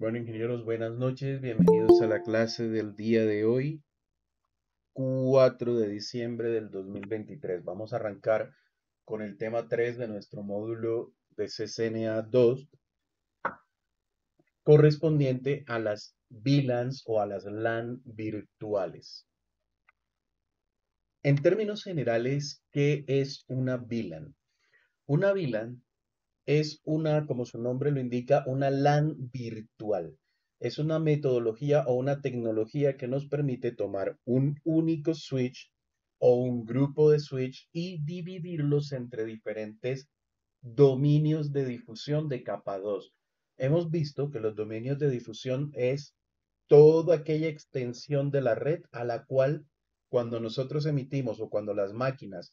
Bueno, ingenieros, buenas noches. Bienvenidos a la clase del día de hoy, 4 de diciembre del 2023. Vamos a arrancar con el tema 3 de nuestro módulo de CCNA 2, correspondiente a las VLANs o a las LAN virtuales. En términos generales, ¿qué es una VLAN? Una VLAN es como su nombre lo indica, una LAN virtual. Es una metodología o una tecnología que nos permite tomar un único switch o un grupo de switch y dividirlos entre diferentes dominios de difusión de capa 2. Hemos visto que los dominios de difusión es toda aquella extensión de la red a la cual cuando nosotros emitimos o cuando las máquinas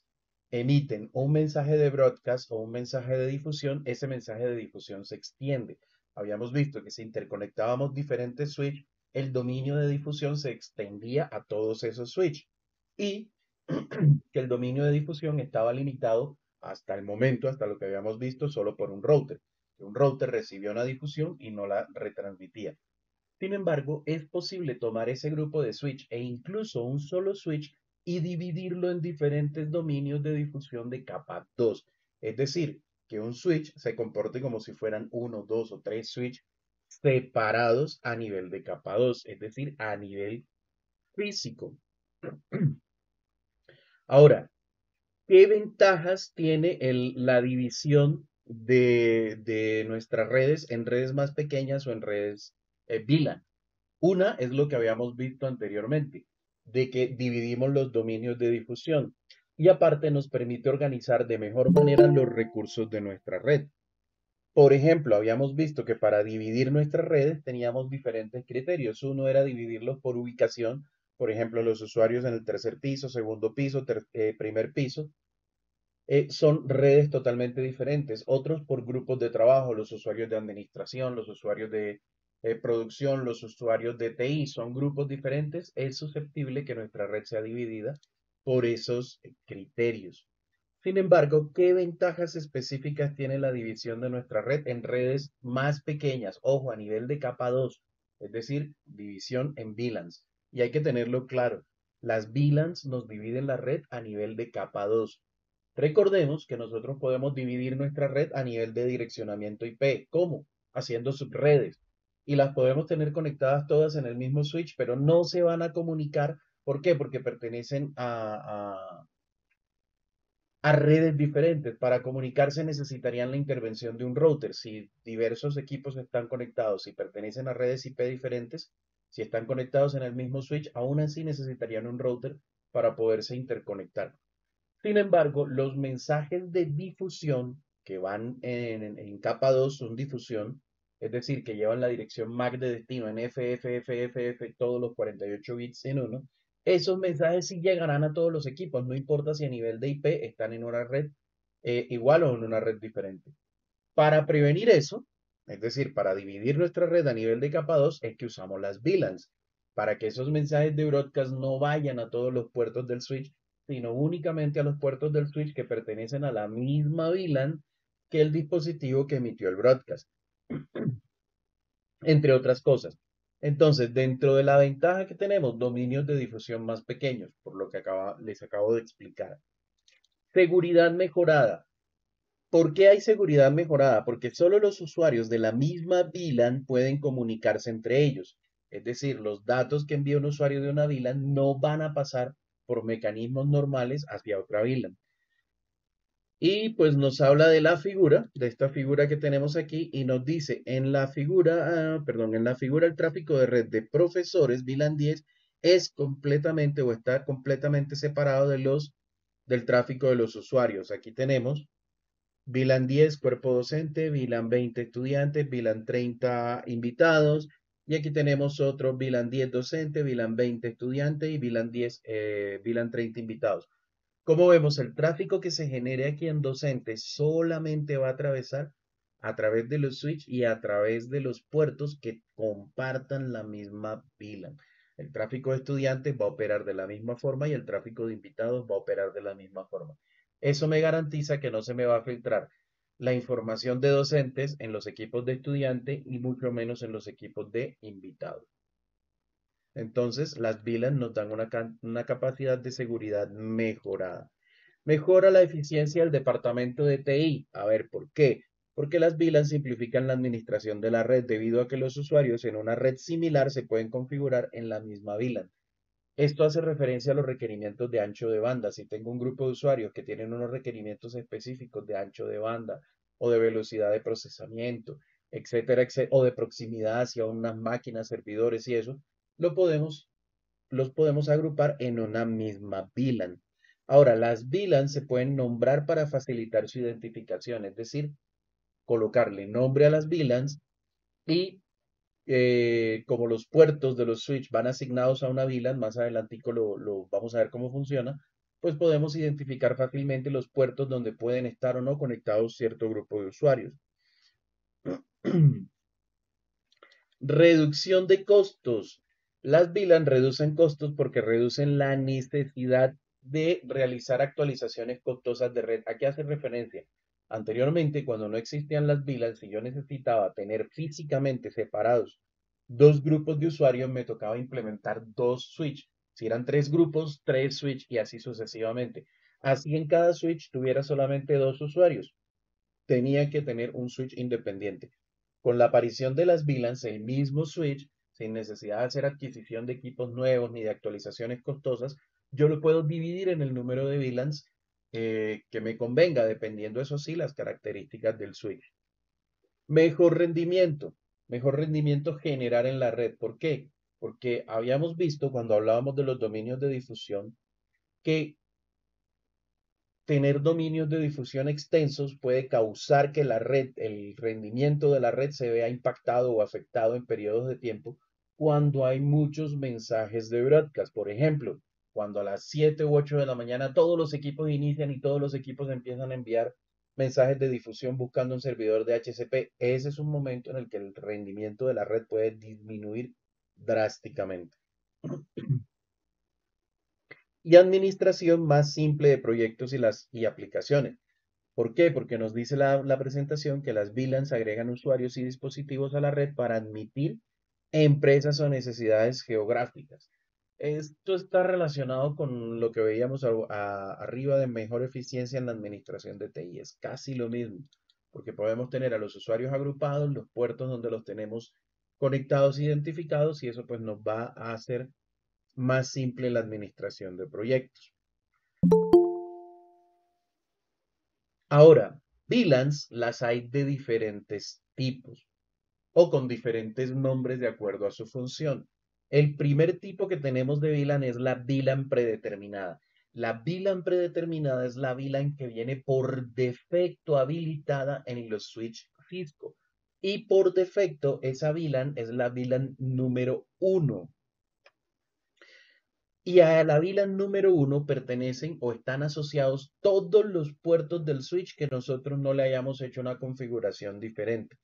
emiten un mensaje de broadcast o un mensaje de difusión, ese mensaje de difusión se extiende. Habíamos visto que si interconectábamos diferentes switches, el dominio de difusión se extendía a todos esos switches y que el dominio de difusión estaba limitado hasta el momento, hasta lo que habíamos visto, solo por un router. Un router recibía una difusión y no la retransmitía. Sin embargo, es posible tomar ese grupo de switch e incluso un solo switch y dividirlo en diferentes dominios de difusión de capa 2. Es decir, que un switch se comporte como si fueran uno, dos o tres switches separados a nivel de capa 2, es decir, a nivel físico. Ahora, ¿qué ventajas tiene la división de nuestras redes en redes más pequeñas o en redes VLAN? Una es lo que habíamos visto anteriormente, de que dividimos los dominios de difusión y aparte nos permite organizar de mejor manera los recursos de nuestra red. Por ejemplo, habíamos visto que para dividir nuestras redes teníamos diferentes criterios. Uno era dividirlos por ubicación, por ejemplo, los usuarios en el tercer piso, segundo piso, primer piso. Son redes totalmente diferentes. Otros por grupos de trabajo, los usuarios de administración, los usuarios de producción, los usuarios de TI, son grupos diferentes. Es susceptible que nuestra red sea dividida por esos criterios. Sin embargo, ¿qué ventajas específicas tiene la división de nuestra red en redes más pequeñas? Ojo, a nivel de capa 2, es decir, división en VLANs. Y hay que tenerlo claro, las VLANs nos dividen la red a nivel de capa 2. Recordemos que nosotros podemos dividir nuestra red a nivel de direccionamiento IP. ¿Cómo? Haciendo subredes. Y las podemos tener conectadas todas en el mismo switch, pero no se van a comunicar. ¿Por qué? Porque pertenecen a redes diferentes. Para comunicarse necesitarían la intervención de un router. Si diversos equipos están conectados y pertenecen a redes IP diferentes, si están conectados en el mismo switch, aún así necesitarían un router para poderse interconectar. Sin embargo, los mensajes de difusión que van en capa 2 son difusión, es decir, que llevan la dirección MAC de destino en FFFFF, todos los 48 bits en uno. Esos mensajes sí llegarán a todos los equipos, no importa si a nivel de IP están en una red igual o en una red diferente. Para prevenir eso, es decir, para dividir nuestra red a nivel de capa 2, es que usamos las VLANs, para que esos mensajes de broadcast no vayan a todos los puertos del switch, sino únicamente a los puertos del switch que pertenecen a la misma VLAN que el dispositivo que emitió el broadcast, entre otras cosas. Entonces, dentro de la ventaja que tenemos, dominios de difusión más pequeños, por lo que les acabo de explicar. Seguridad mejorada. ¿Por qué hay seguridad mejorada? Porque solo los usuarios de la misma VLAN pueden comunicarse entre ellos. Es decir, los datos que envía un usuario de una VLAN no van a pasar por mecanismos normales hacia otra VLAN. Y pues nos habla de la figura, de esta figura que tenemos aquí, y nos dice, en la figura, en la figura el tráfico de red de profesores VLAN 10 es completamente o está completamente separado del tráfico de los usuarios. Aquí tenemos VLAN 10, cuerpo docente, VLAN 20, estudiantes, VLAN 30, invitados. Y aquí tenemos otro VLAN 10, docente, VLAN 20, estudiante y VLAN 10, VLAN 30, invitados. Como vemos, el tráfico que se genere aquí en docente solamente va a atravesar a través de los switch y a través de los puertos que compartan la misma VLAN. El tráfico de estudiantes va a operar de la misma forma y el tráfico de invitados va a operar de la misma forma. Eso me garantiza que no se me va a filtrar la información de docentes en los equipos de estudiante y mucho menos en los equipos de invitados. Entonces, las VLAN nos dan una capacidad de seguridad mejorada. Mejora la eficiencia del departamento de TI. A ver, ¿por qué? Porque las VLAN simplifican la administración de la red debido a que los usuarios en una red similar se pueden configurar en la misma VLAN. Esto hace referencia a los requerimientos de ancho de banda. Si tengo un grupo de usuarios que tienen unos requerimientos específicos de ancho de banda o de velocidad de procesamiento, etcétera, etcétera, o de proximidad hacia unas máquinas, servidores y eso, lo podemos, los podemos agrupar en una misma VLAN. Ahora, las VLAN se pueden nombrar para facilitar su identificación, es decir, colocarle nombre a las VLANs y como los puertos de los switch van asignados a una VLAN, más adelantico lo vamos a ver cómo funciona, pues podemos identificar fácilmente los puertos donde pueden estar o no conectados cierto grupo de usuarios. Reducción de costos. Las VLAN reducen costos porque reducen la necesidad de realizar actualizaciones costosas de red. ¿A qué hace referencia? Anteriormente, cuando no existían las VLAN, si yo necesitaba tener físicamente separados dos grupos de usuarios, me tocaba implementar dos switch. Si eran tres grupos, tres switch y así sucesivamente. Así en cada switch tuviera solamente dos usuarios. Tenía que tener un switch independiente. Con la aparición de las VLANs, el mismo switch, sin necesidad de hacer adquisición de equipos nuevos ni de actualizaciones costosas, yo lo puedo dividir en el número de VLANs que me convenga, dependiendo, eso sí, las características del switch. Mejor rendimiento. Mejor rendimiento generar en la red. ¿Por qué? Porque habíamos visto cuando hablábamos de los dominios de difusión que tener dominios de difusión extensos puede causar que la red, el rendimiento de la red se vea impactado o afectado en periodos de tiempo cuando hay muchos mensajes de broadcast. Por ejemplo, cuando a las 7 u 8 de la mañana todos los equipos inician y todos los equipos empiezan a enviar mensajes de difusión buscando un servidor de HCP, ese es un momento en el que el rendimiento de la red puede disminuir drásticamente. Y administración más simple de proyectos y aplicaciones. ¿Por qué? Porque nos dice la presentación que las VLANs agregan usuarios y dispositivos a la red para admitir empresas o necesidades geográficas. Esto está relacionado con lo que veíamos arriba de mejor eficiencia en la administración de TI. Es casi lo mismo, porque podemos tener a los usuarios agrupados, los puertos donde los tenemos conectados, e identificados, y eso pues nos va a hacer más simple la administración de proyectos. Ahora, VLANs las hay de diferentes tipos o con diferentes nombres de acuerdo a su función. El primer tipo que tenemos de VLAN es la VLAN predeterminada. La VLAN predeterminada es la VLAN que viene por defecto habilitada en los switch Cisco. Y por defecto esa VLAN es la VLAN número 1. Y a la VLAN número 1 pertenecen o están asociados todos los puertos del switch que nosotros no le hayamos hecho una configuración diferente.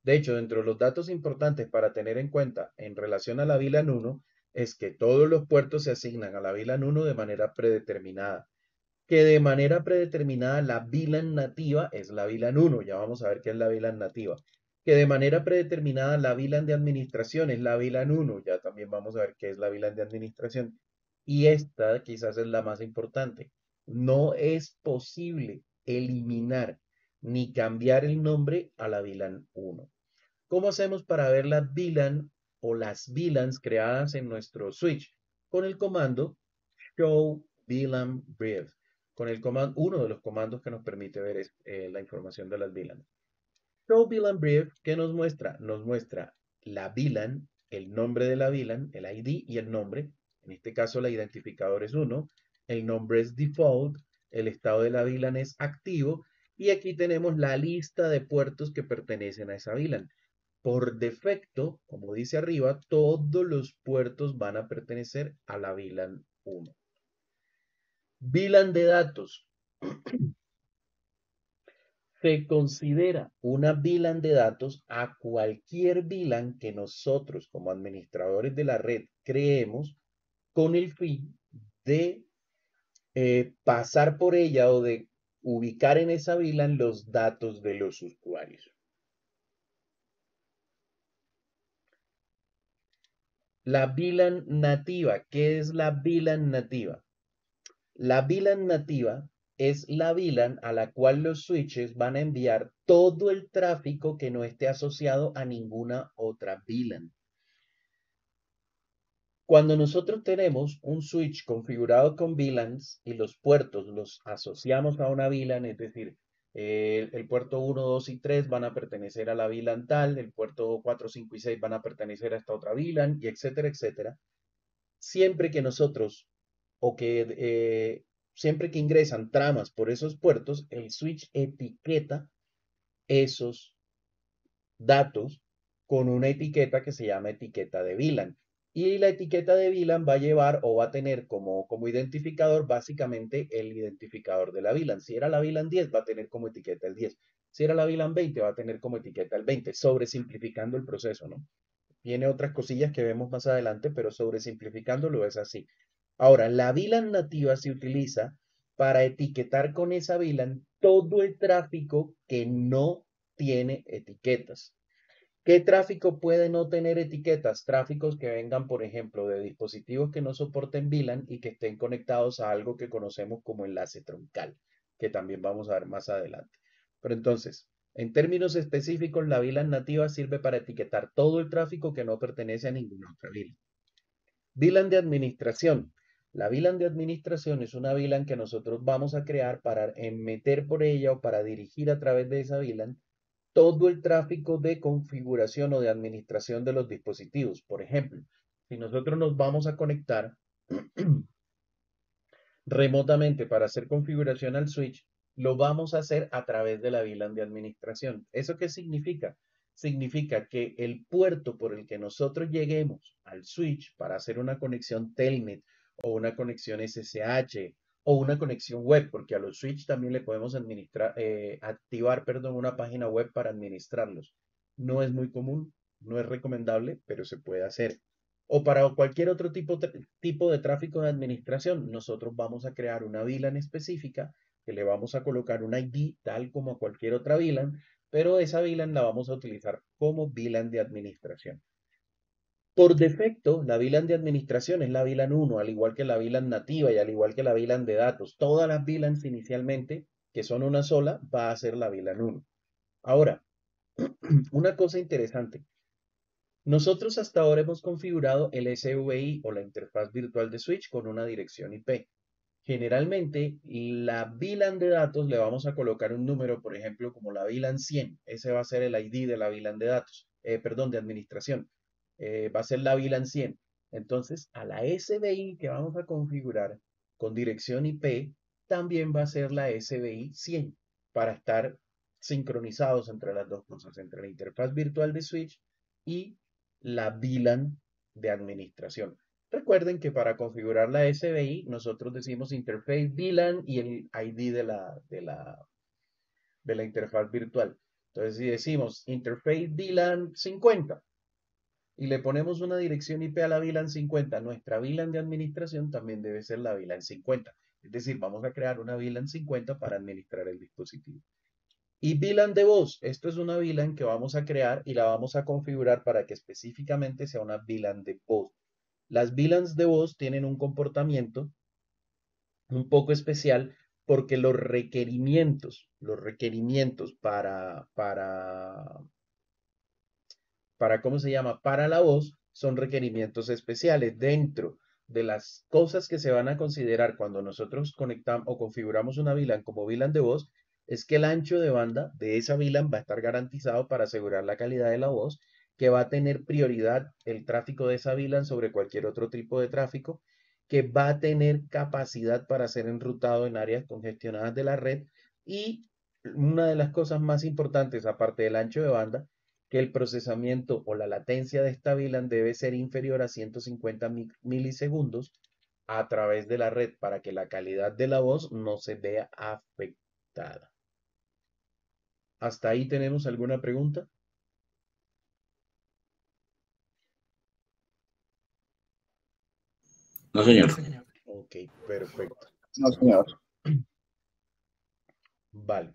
De hecho, dentro de los datos importantes para tener en cuenta en relación a la VLAN 1 es que todos los puertos se asignan a la VLAN 1 de manera predeterminada. Que de manera predeterminada la VLAN nativa es la VLAN 1. Ya vamos a ver qué es la VLAN nativa. Que de manera predeterminada la VLAN de administración es la VLAN 1. Ya también vamos a ver qué es la VLAN de administración. Y esta quizás es la más importante. No es posible eliminar ni cambiar el nombre a la VLAN 1. ¿Cómo hacemos para ver las VLAN o las VLANs creadas en nuestro switch? Con el comando show VLAN brief. Con el comando, uno de los comandos que nos permite ver es, la información de las VLAN. Show VLAN brief, ¿qué nos muestra? Nos muestra la VLAN, el nombre de la VLAN, el ID y el nombre. En este caso, el identificador es 1, el nombre es default, el estado de la VLAN es activo y aquí tenemos la lista de puertos que pertenecen a esa VLAN. Por defecto, como dice arriba, todos los puertos van a pertenecer a la VLAN 1. VLAN de datos. Se considera una VLAN de datos a cualquier VLAN que nosotros como administradores de la red creemos con el fin de pasar por ella o de ubicar en esa VLAN los datos de los usuarios. La VLAN nativa, ¿qué es la VLAN nativa? La VLAN nativa es la VLAN a la cual los switches van a enviar todo el tráfico que no esté asociado a ninguna otra VLAN. Cuando nosotros tenemos un switch configurado con VLANs y los puertos los asociamos a una VLAN, es decir, el puerto 1, 2 y 3 van a pertenecer a la VLAN tal, el puerto 4, 5 y 6 van a pertenecer a esta otra VLAN, y etcétera, etcétera. Siempre que nosotros, o que siempre que ingresan tramas por esos puertos, el switch etiqueta esos datos con una etiqueta que se llama etiqueta de VLAN. Y la etiqueta de VLAN va a llevar o va a tener como identificador básicamente el identificador de la VLAN. Si era la VLAN 10, va a tener como etiqueta el 10. Si era la VLAN 20, va a tener como etiqueta el 20, sobresimplificando el proceso, ¿no? Tiene otras cosillas que vemos más adelante, pero sobresimplificándolo es así. Ahora, la VLAN nativa se utiliza para etiquetar con esa VLAN todo el tráfico que no tiene etiquetas. ¿Qué tráfico puede no tener etiquetas? Tráficos que vengan, por ejemplo, de dispositivos que no soporten VLAN y que estén conectados a algo que conocemos como enlace troncal, que también vamos a ver más adelante. Pero entonces, en términos específicos, la VLAN nativa sirve para etiquetar todo el tráfico que no pertenece a ninguna otra VLAN. VLAN de administración. La VLAN de administración es una VLAN que nosotros vamos a crear para meter por ella o para dirigir a través de esa VLAN todo el tráfico de configuración o de administración de los dispositivos. Por ejemplo, si nosotros nos vamos a conectar remotamente para hacer configuración al switch, lo vamos a hacer a través de la VLAN de administración. ¿Eso qué significa? Significa que el puerto por el que nosotros lleguemos al switch para hacer una conexión Telnet o una conexión SSH o una conexión web, porque a los switch también le podemos activar, perdón, una página web para administrarlos. No es muy común, no es recomendable, pero se puede hacer. O para cualquier otro tipo de tráfico de administración, nosotros vamos a crear una VLAN específica que le vamos a colocar un ID tal como a cualquier otra VLAN, pero esa VLAN la vamos a utilizar como VLAN de administración. Por defecto, la VLAN de administración es la VLAN 1, al igual que la VLAN nativa y al igual que la VLAN de datos. Todas las VLANs inicialmente, que son una sola, va a ser la VLAN 1. Ahora, una cosa interesante. Nosotros hasta ahora hemos configurado el SVI o la interfaz virtual de switch con una dirección IP. Generalmente, la VLAN de datos le vamos a colocar un número, por ejemplo, como la VLAN 100. Ese va a ser el ID de la VLAN de datos, perdón, de administración. Va a ser la VLAN 100. Entonces, a la SVI que vamos a configurar con dirección IP, también va a ser la SVI 100 para estar sincronizados entre las dos cosas, entre la interfaz virtual de switch y la VLAN de administración. Recuerden que para configurar la SVI nosotros decimos interface VLAN y el ID de la interfaz virtual. Entonces, si decimos interface VLAN 50 y le ponemos una dirección IP a la VLAN 50, nuestra VLAN de administración también debe ser la VLAN 50. Es decir, vamos a crear una VLAN 50 para administrar el dispositivo. Y VLAN de voz, esto es una VLAN que vamos a crear y la vamos a configurar para que específicamente sea una VLAN de voz. Las VLANs de voz tienen un comportamiento un poco especial porque los requerimientos para, ¿cómo se llama? Para la voz son requerimientos especiales. Dentro de las cosas que se van a considerar cuando nosotros conectamos o configuramos una VLAN como VLAN de voz, es que el ancho de banda de esa VLAN va a estar garantizado para asegurar la calidad de la voz, que va a tener prioridad el tráfico de esa VLAN sobre cualquier otro tipo de tráfico, que va a tener capacidad para ser enrutado en áreas congestionadas de la red y una de las cosas más importantes, aparte del ancho de banda, que el procesamiento o la latencia de esta VLAN debe ser inferior a 150 milisegundos a través de la red para que la calidad de la voz no se vea afectada. ¿Hasta ahí tenemos alguna pregunta? No, señor. Ok, perfecto. No, señor. Vale.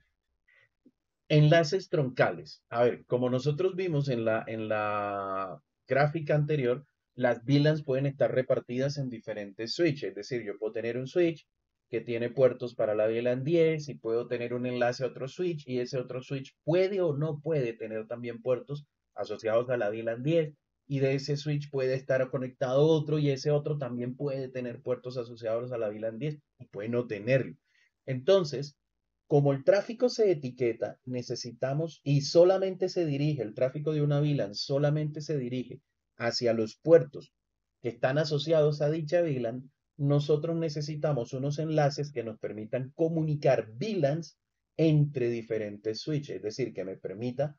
Enlaces troncales. A ver, como nosotros vimos en la gráfica anterior, las VLANs pueden estar repartidas en diferentes switches. Es decir, yo puedo tener un switch que tiene puertos para la VLAN 10 y puedo tener un enlace a otro switch y ese otro switch puede o no puede tener también puertos asociados a la VLAN 10 y de ese switch puede estar conectado otro y ese otro también puede tener puertos asociados a la VLAN 10 y puede no tenerlo. Entonces, como el tráfico se etiqueta, necesitamos y solamente se dirige, el tráfico de una VLAN solamente se dirige hacia los puertos que están asociados a dicha VLAN, nosotros necesitamos unos enlaces que nos permitan comunicar VLANs entre diferentes switches, es decir, que me permita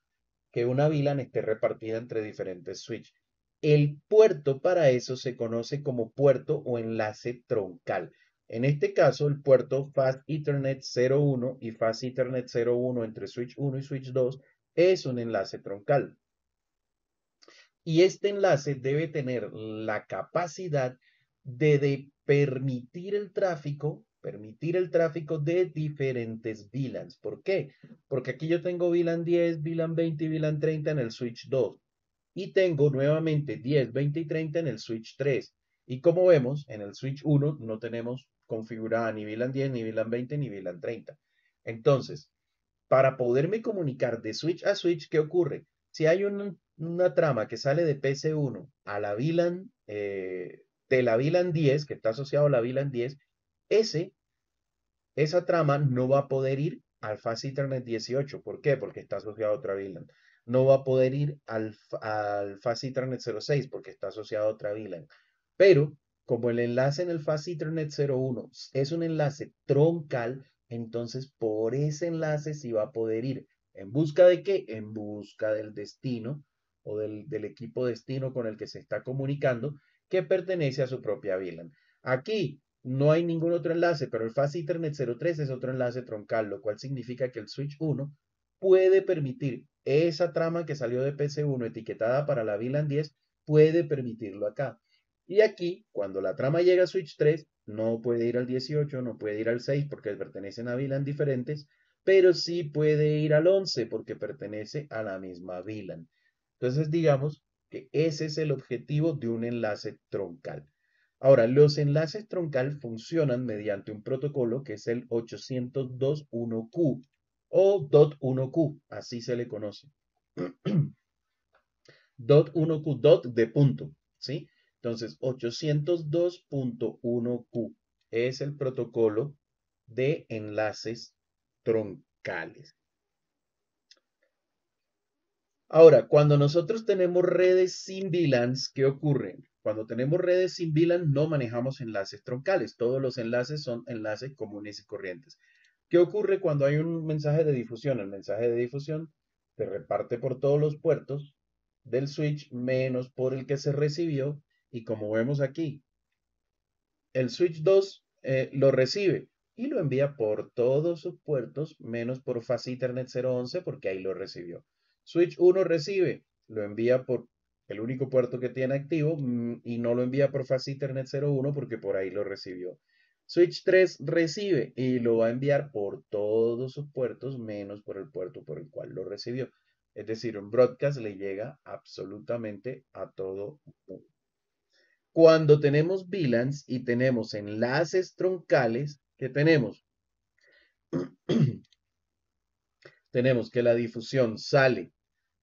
que una VLAN esté repartida entre diferentes switches. El puerto para eso se conoce como puerto o enlace troncal. En este caso, el puerto Fast Ethernet 01 y Fast Ethernet 01 entre switch 1 y switch 2 es un enlace troncal. Y este enlace debe tener la capacidad de permitir el tráfico de diferentes VLANs. ¿Por qué? Porque aquí yo tengo VLAN 10, VLAN 20 y VLAN 30 en el switch 2. Y tengo nuevamente 10, 20 y 30 en el switch 3. Y como vemos, en el switch 1 no tenemos configurada ni VLAN 10, ni VLAN 20, ni VLAN 30. Entonces, para poderme comunicar de switch a switch, ¿qué ocurre? Si hay una trama que sale de PC1 a la VLAN, de la VLAN 10, que está asociado a la VLAN 10, ese esa trama no va a poder ir al Fast Ethernet 18. ¿Por qué? Porque está asociado a otra VLAN. No va a poder ir al Fast Ethernet 06 porque está asociado a otra VLAN. Pero como el enlace en el Fast Ethernet 01 es un enlace troncal, entonces por ese enlace sí va a poder ir. ¿En busca de qué? En busca del destino o del equipo destino con el que se está comunicando que pertenece a su propia VLAN. Aquí no hay ningún otro enlace, pero el Fast Ethernet 03 es otro enlace troncal, lo cual significa que el switch 1 puede permitir esa trama que salió de PC1 etiquetada para la VLAN 10, puede permitirlo acá. Y aquí, cuando la trama llega a switch 3, no puede ir al 18, no puede ir al 6 porque pertenecen a VLAN diferentes, pero sí puede ir al 11 porque pertenece a la misma VLAN. Entonces, digamos que ese es el objetivo de un enlace troncal. Ahora, los enlaces troncal funcionan mediante un protocolo que es el 802.1q o .1q, así se le conoce. .1q, dot de punto, ¿sí? Entonces, 802.1q es el protocolo de enlaces troncales. Ahora, cuando nosotros tenemos redes sin VLANs, ¿qué ocurre? Cuando tenemos redes sin VLAN no manejamos enlaces troncales. Todos los enlaces son enlaces comunes y corrientes. ¿Qué ocurre cuando hay un mensaje de difusión? El mensaje de difusión se reparte por todos los puertos del switch menos por el que se recibió. Y como vemos aquí, el switch 2 lo recibe y lo envía por todos sus puertos, menos por Fast Ethernet 011 porque ahí lo recibió. Switch 1 recibe, lo envía por el único puerto que tiene activo y no lo envía por Fast Ethernet 01 porque por ahí lo recibió. Switch 3 recibe y lo va a enviar por todos sus puertos menos por el puerto por el cual lo recibió. Es decir, un broadcast le llega absolutamente a todo mundo. Cuando tenemos VLANs y tenemos enlaces troncales, ¿qué tenemos? Tenemos que la difusión sale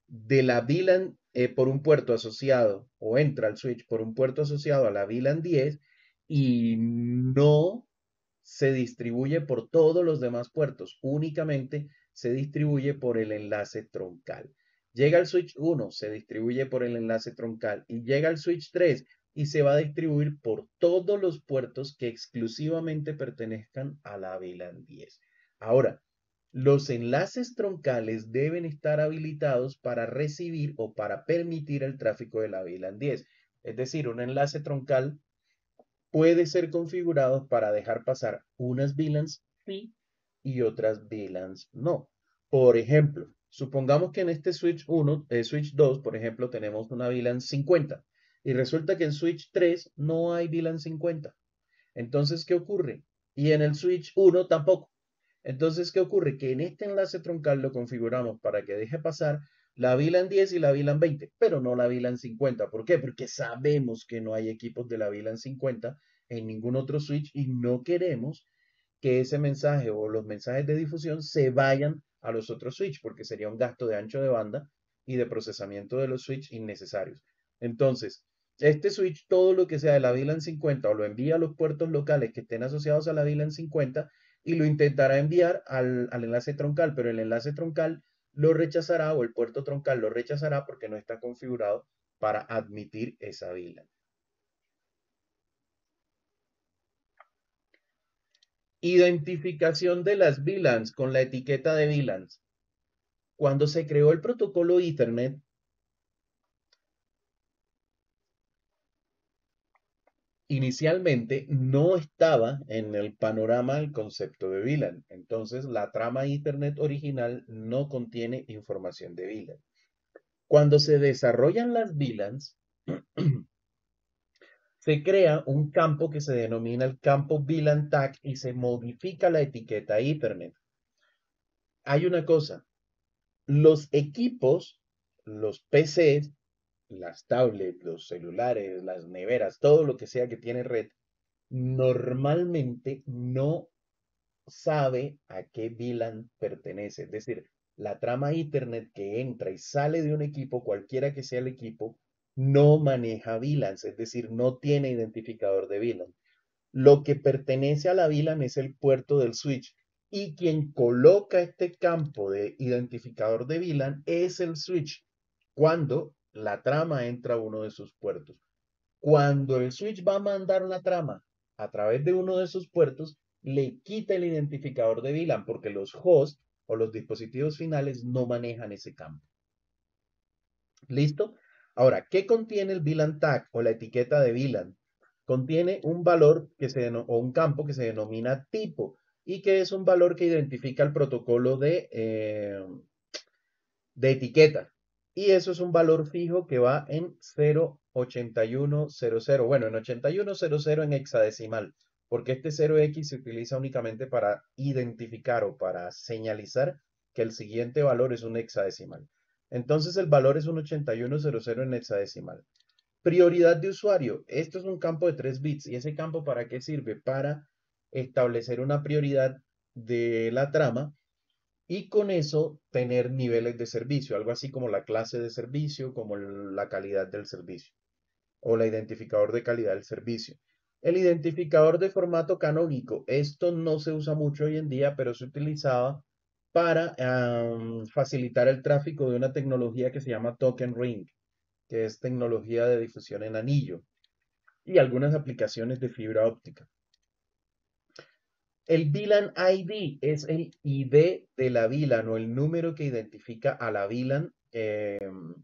de la VLAN por un puerto asociado o entra al switch por un puerto asociado a la VLAN 10 y no se distribuye por todos los demás puertos, únicamente se distribuye por el enlace troncal. Llega al switch 1, se distribuye por el enlace troncal y llega al switch 3 y se va a distribuir por todos los puertos que exclusivamente pertenezcan a la VLAN 10. Ahora, los enlaces troncales deben estar habilitados para recibir o para permitir el tráfico de la VLAN 10. Es decir, un enlace troncal puede ser configurado para dejar pasar unas VLANs sí y otras VLANs no. Por ejemplo, supongamos que en este switch 1, switch 2, por ejemplo, tenemos una VLAN 50 y resulta que en switch 3 no hay VLAN 50. Entonces, ¿qué ocurre? Y en el switch 1 tampoco. Entonces, ¿qué ocurre? Que en este enlace troncal lo configuramos para que deje pasar la VLAN 10 y la VLAN 20, pero no la VLAN 50. ¿Por qué? Porque sabemos que no hay equipos de la VLAN 50 en ningún otro switch y no queremos que ese mensaje o los mensajes de difusión se vayan a los otros switch, porque sería un gasto de ancho de banda y de procesamiento de los switch innecesarios. Entonces, este switch, todo lo que sea de la VLAN 50 o lo envía a los puertos locales que estén asociados a la VLAN 50 y lo intentará enviar al enlace troncal, pero el enlace troncal lo rechazará o el puerto troncal lo rechazará porque no está configurado para admitir esa VLAN. Identificación de las VLANs con la etiqueta de VLANs. Cuando se creó el protocolo Ethernet, inicialmente no estaba en el panorama el concepto de VLAN. Entonces, la trama Ethernet original no contiene información de VLAN. Cuando se desarrollan las VLANs, se crea un campo que se denomina el campo VLAN tag y se modifica la etiqueta Ethernet. Hay una cosa, los equipos, los PCs, las tablets, los celulares, las neveras, todo lo que sea que tiene red, normalmente no sabe a qué VLAN pertenece. Es decir, la trama Ethernet que entra y sale de un equipo, cualquiera que sea el equipo, no maneja VLANs, es decir, no tiene identificador de VLAN. Lo que pertenece a la VLAN es el puerto del switch y quien coloca este campo de identificador de VLAN es el switch cuando la trama entra a uno de sus puertos. Cuando el switch va a mandar la trama a través de uno de sus puertos, le quita el identificador de VLAN porque los hosts o los dispositivos finales no manejan ese campo. ¿Listo? Ahora, ¿qué contiene el VLAN tag o la etiqueta de VLAN? Contiene un valor o un campo que se denomina tipo y que es un valor que identifica el protocolo de etiqueta. Y eso es un valor fijo que va en 08100. Bueno, en 8100 en hexadecimal, porque este 0x se utiliza únicamente para identificar o para señalizar que el siguiente valor es un hexadecimal. Entonces el valor es un 8100 en hexadecimal. Prioridad de usuario. Esto es un campo de 3 bits. ¿Y ese campo para qué sirve? Para establecer una prioridad de la trama y con eso tener niveles de servicio, algo así como la clase de servicio, como la calidad del servicio o el identificador de calidad del servicio. El identificador de formato canónico, esto no se usa mucho hoy en día, pero se utilizaba para facilitar el tráfico de una tecnología que se llama Token Ring, que es tecnología de difusión en anillo y algunas aplicaciones de fibra óptica. El VLAN ID es el ID de la VLAN o el número que identifica a la VLAN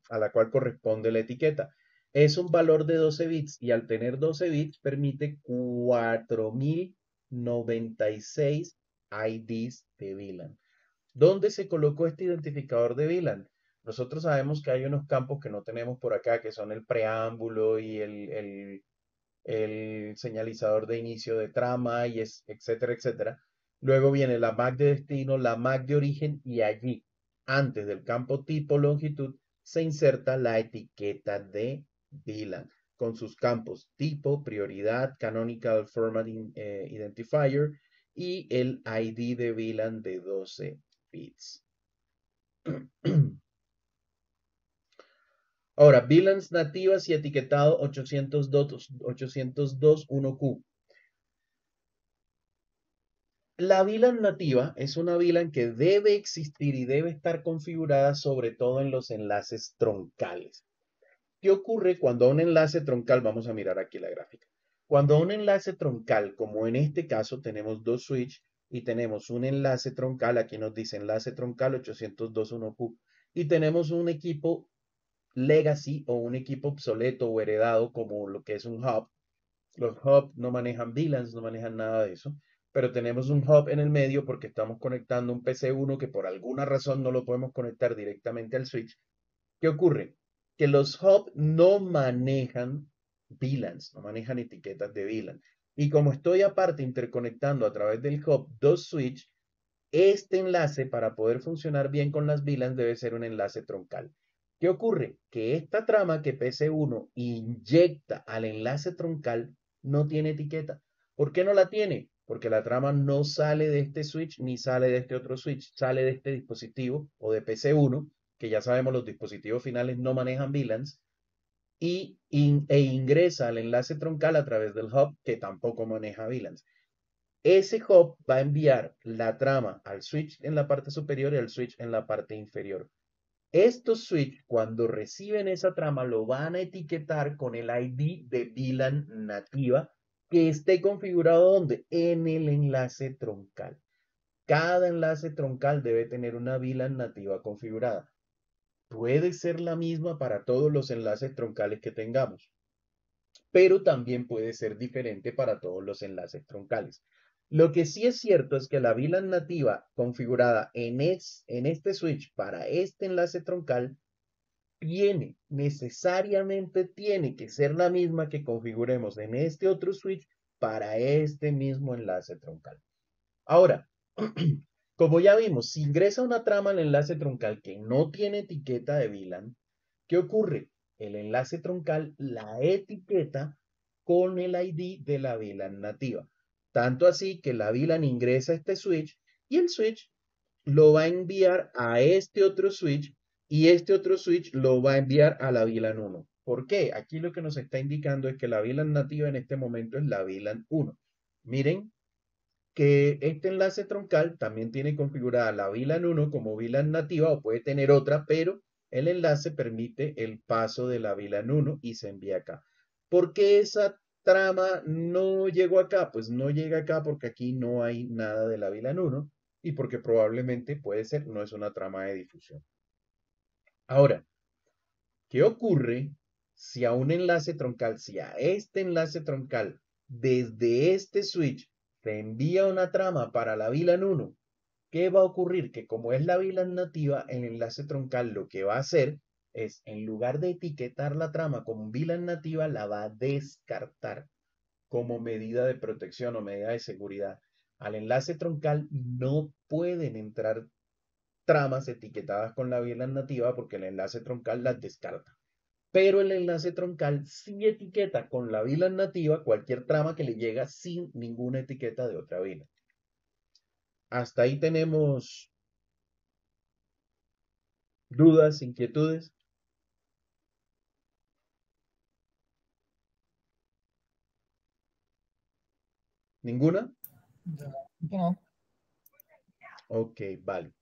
a la cual corresponde la etiqueta. Es un valor de 12 bits y al tener 12 bits permite 4096 IDs de VLAN. ¿Dónde se colocó este identificador de VLAN? Nosotros sabemos que hay unos campos que no tenemos por acá, que son el preámbulo y el señalizador de inicio de trama y etcétera, etcétera. Luego viene la MAC de destino, la MAC de origen y allí, antes del campo tipo longitud, se inserta la etiqueta de VLAN con sus campos tipo, prioridad, canonical format identifier y el ID de VLAN de 12 bits. Ahora, VLANs nativas y etiquetado 802.1Q. La VLAN nativa es una VLAN que debe existir y debe estar configurada sobre todo en los enlaces troncales. ¿Qué ocurre cuando a un enlace troncal, vamos a mirar aquí la gráfica, cuando a un enlace troncal, como en este caso tenemos dos switch y tenemos un enlace troncal, aquí nos dice enlace troncal 802.1Q, y tenemos un equipo legacy o un equipo obsoleto o heredado como lo que es un hub. Los hubs no manejan VLANs, no manejan nada de eso, pero tenemos un hub en el medio porque estamos conectando un PC1 que por alguna razón no lo podemos conectar directamente al switch. ¿Qué ocurre? Que los hubs no manejan VLANs, no manejan etiquetas de VLAN. Y como estoy aparte interconectando a través del hub dos switch, Este enlace, para poder funcionar bien con las VLANs, debe ser un enlace troncal. ¿Qué ocurre? Que esta trama que PC1 inyecta al enlace troncal no tiene etiqueta. ¿Por qué no la tiene? Porque la trama no sale de este switch ni sale de este otro switch, sale de este dispositivo o de PC1, que ya sabemos los dispositivos finales no manejan VLANs, e ingresa al enlace troncal a través del hub, que tampoco maneja VLANs. Ese hub va a enviar la trama al switch en la parte superior y al switch en la parte inferior. Estos switch, cuando reciben esa trama, lo van a etiquetar con el ID de VLAN nativa que esté configurado ¿dónde? En el enlace troncal. Cada enlace troncal debe tener una VLAN nativa configurada. Puede ser la misma para todos los enlaces troncales que tengamos, pero también puede ser diferente para todos los enlaces troncales. Lo que sí es cierto es que la VLAN nativa configurada en este switch para este enlace troncal necesariamente tiene que ser la misma que configuremos en este otro switch para este mismo enlace troncal. Ahora, como ya vimos, si ingresa una trama al enlace troncal que no tiene etiqueta de VLAN, ¿qué ocurre? El enlace troncal la etiqueta con el ID de la VLAN nativa. Tanto así que la VLAN ingresa a este switch y el switch lo va a enviar a este otro switch y este otro switch lo va a enviar a la VLAN 1. ¿Por qué? Aquí lo que nos está indicando es que la VLAN nativa en este momento es la VLAN 1. Miren que este enlace troncal también tiene configurada la VLAN 1 como VLAN nativa o puede tener otra, pero el enlace permite el paso de la VLAN 1 y se envía acá. ¿Por qué esa trama no llegó acá? Pues no llega acá porque aquí no hay nada de la VLAN 1 y porque probablemente puede ser, no es una trama de difusión. Ahora, ¿qué ocurre si a un enlace troncal, si a este enlace troncal, desde este switch, se envía una trama para la VLAN 1? ¿Qué va a ocurrir? Que como es la VLAN nativa, el enlace troncal lo que va a hacer es, en lugar de etiquetar la trama como VLAN nativa, la va a descartar como medida de protección o medida de seguridad. Al enlace troncal no pueden entrar tramas etiquetadas con la VLAN nativa porque el enlace troncal las descarta. Pero el enlace troncal sí etiqueta con la VLAN nativa cualquier trama que le llega sin ninguna etiqueta de otra VLAN. Hasta ahí tenemos dudas, inquietudes. ¿Ninguna? No. Ok, vale.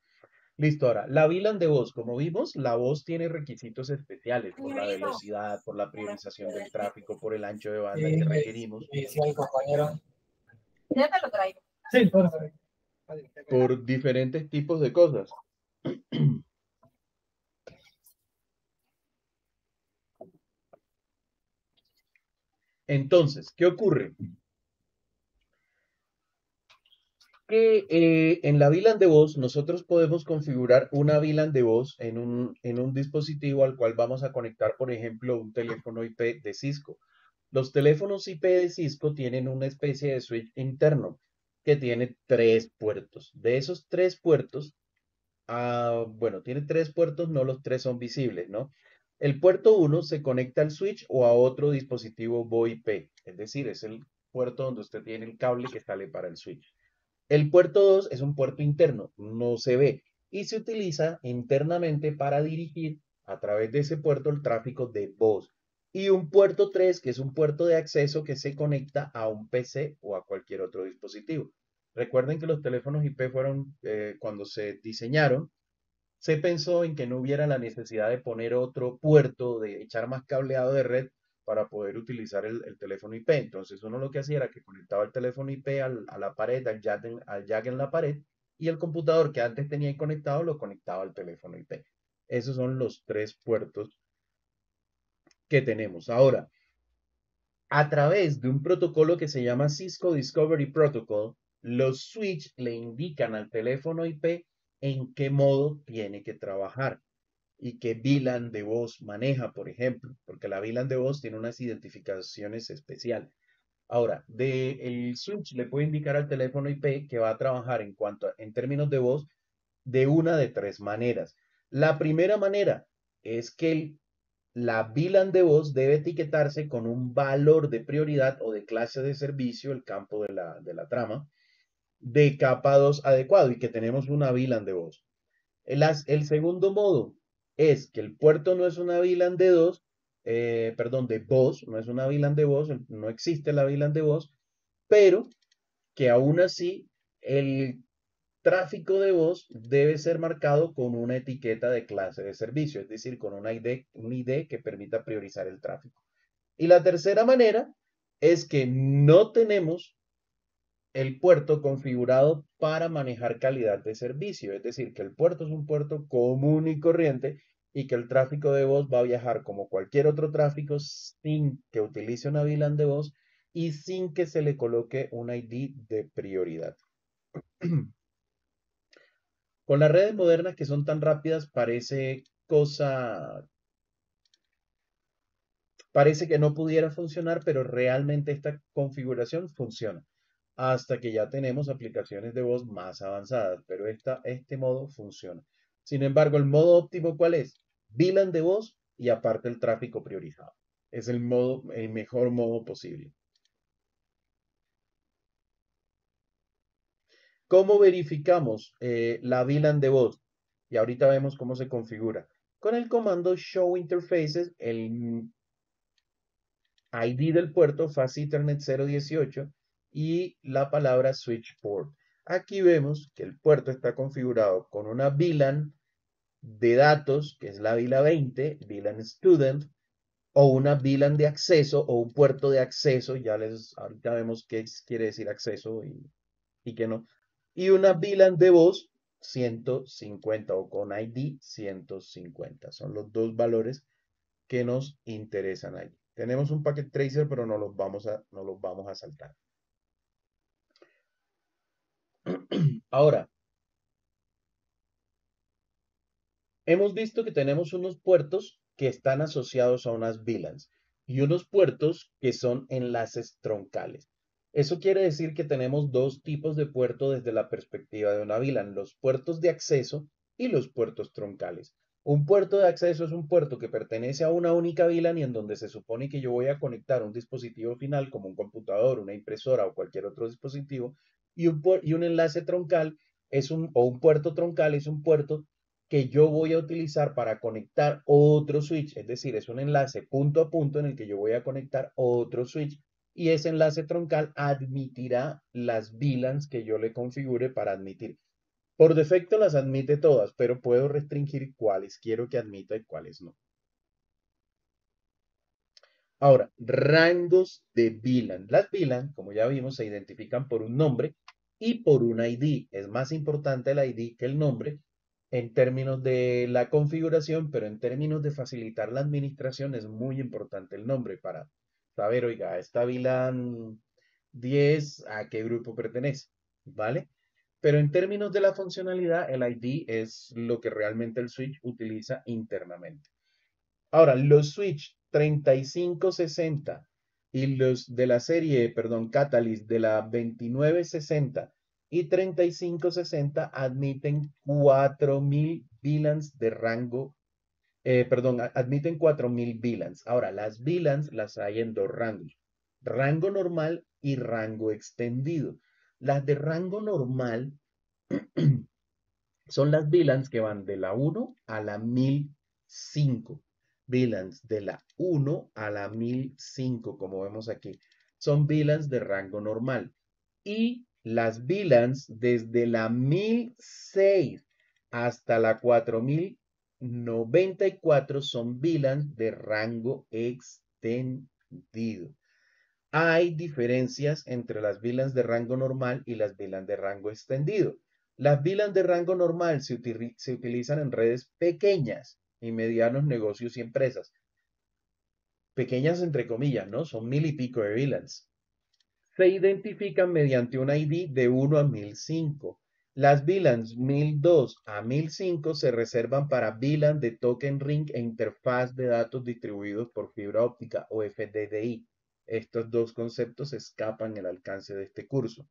Listo, ahora, la VLAN de voz, como vimos, la voz tiene requisitos especiales por la Señorito. velocidad, por la priorización del tráfico, por el ancho de banda Sí, que requerimos, me decía el compañero. Ya te lo traigo. Sí, por favor. por diferentes tipos de cosas. Entonces, ¿qué ocurre? Que en la VLAN de voz nosotros podemos configurar una VLAN de voz en un dispositivo al cual vamos a conectar, por ejemplo, un teléfono IP de Cisco. Los teléfonos IP de Cisco tienen una especie de switch interno que tiene tres puertos. De esos tres puertos, bueno, tiene tres puertos, no los tres son visibles, ¿no? El puerto 1 se conecta al switch o a otro dispositivo VoIP, es decir, es el puerto donde usted tiene el cable que sale para el switch. El puerto 2 es un puerto interno, no se ve, y se utiliza internamente para dirigir a través de ese puerto el tráfico de voz. Y un puerto 3 que es un puerto de acceso que se conecta a un PC o a cualquier otro dispositivo. Recuerden que los teléfonos IP fueron, cuando se diseñaron, se pensó en que no hubiera la necesidad de poner otro puerto, de echar más cableado de red para poder utilizar el teléfono IP. Entonces uno lo que hacía era que conectaba el teléfono IP a la pared, al jack en la pared, y el computador que antes tenía conectado lo conectaba al teléfono IP. Esos son los tres puertos que tenemos. Ahora, a través de un protocolo que se llama Cisco Discovery Protocol, los switch le indican al teléfono IP en qué modo tiene que trabajar y qué VLAN de voz maneja, por ejemplo, porque la VLAN de voz tiene unas identificaciones especiales. Ahora, el switch le puede indicar al teléfono IP que va a trabajar en términos de voz de una de tres maneras. La primera manera es que la VLAN de voz debe etiquetarse con un valor de prioridad o de clase de servicio, el campo de la trama, de capa 2 adecuado y que tenemos una VLAN de voz. El segundo modo es que el puerto no es una VLAN de perdón, de voz, no es una VLAN de voz, no existe la VLAN de voz, pero que aún así el tráfico de voz debe ser marcado con una etiqueta de clase de servicio, es decir, con una un ID que permita priorizar el tráfico. Y la tercera manera es que no tenemos el puerto configurado para manejar calidad de servicio, es decir, que el puerto es un puerto común y corriente y que el tráfico de voz va a viajar como cualquier otro tráfico sin que utilice una VLAN de voz y sin que se le coloque un ID de prioridad. Con las redes modernas que son tan rápidas parece que no pudiera funcionar, pero realmente esta configuración funciona. Hasta que ya tenemos aplicaciones de voz más avanzadas, pero este modo funciona. Sin embargo, el modo óptimo, ¿cuál es? VLAN de voz y aparte el tráfico priorizado. Es el mejor modo posible. ¿Cómo verificamos la VLAN de voz? Y ahorita vemos cómo se configura. Con el comando Show Interfaces, el ID del puerto Fast Ethernet 018 y la palabra Switch Port. Aquí vemos que el puerto está configurado con una VLAN de datos, que es la VLAN 20, VLAN Student, o una VLAN de acceso o un puerto de acceso, ahorita vemos qué quiere decir acceso y qué no, y una VLAN de voz 150 o con ID 150. Son los dos valores que nos interesan ahí. Tenemos un packet tracer, pero no los vamos a saltar. Ahora, hemos visto que tenemos unos puertos que están asociados a unas VLANs y unos puertos que son enlaces troncales. Eso quiere decir que tenemos dos tipos de puerto desde la perspectiva de una VLAN, los puertos de acceso y los puertos troncales. Un puerto de acceso es un puerto que pertenece a una única VLAN y en donde se supone que yo voy a conectar un dispositivo final como un computador, una impresora o cualquier otro dispositivo, y un enlace troncal o un puerto troncal es un puerto que yo voy a utilizar para conectar otro switch, es decir, es un enlace punto a punto en el que yo voy a conectar otro switch y ese enlace troncal admitirá las VLANs que yo le configure para admitir. Por defecto las admite todas, pero puedo restringir cuáles quiero que admita y cuáles no. Ahora, rangos de VLAN. Las VLAN, como ya vimos, se identifican por un nombre y por un ID. Es más importante el ID que el nombre en términos de la configuración, pero en términos de facilitar la administración es muy importante el nombre para saber, oiga, esta VLAN 10, ¿a qué grupo pertenece? ¿Vale? Pero en términos de la funcionalidad, el ID es lo que realmente el switch utiliza internamente. Ahora, los Switch 3560 y los de la serie, perdón, Catalyst de la 2960 y 3560 admiten 4000 VLANs de rango, perdón, admiten 4000 VLANs. Ahora, las VLANs las hay en dos rangos, rango normal y rango extendido. Las de rango normal son las VLANs que van de la 1 a la 1005. VLANs de la 1 a la 1005, como vemos aquí. Son VLANs de rango normal. Y las VLANs desde la 1006 hasta la 4094 son VLANs de rango extendido. Hay diferencias entre las VLANs de rango normal y las VLANs de rango extendido. Las VLANs de rango normal se utilizan en redes pequeñas y medianos negocios y empresas. Pequeñas entre comillas, ¿no? Son 1000 y pico de VLANs. Se identifican mediante un ID de 1 a 1005. Las VLANs 1002 a 1005 se reservan para VLAN de token ring e interfaz de datos distribuidos por fibra óptica o FDDI. estos dos conceptos escapan el alcance de este curso.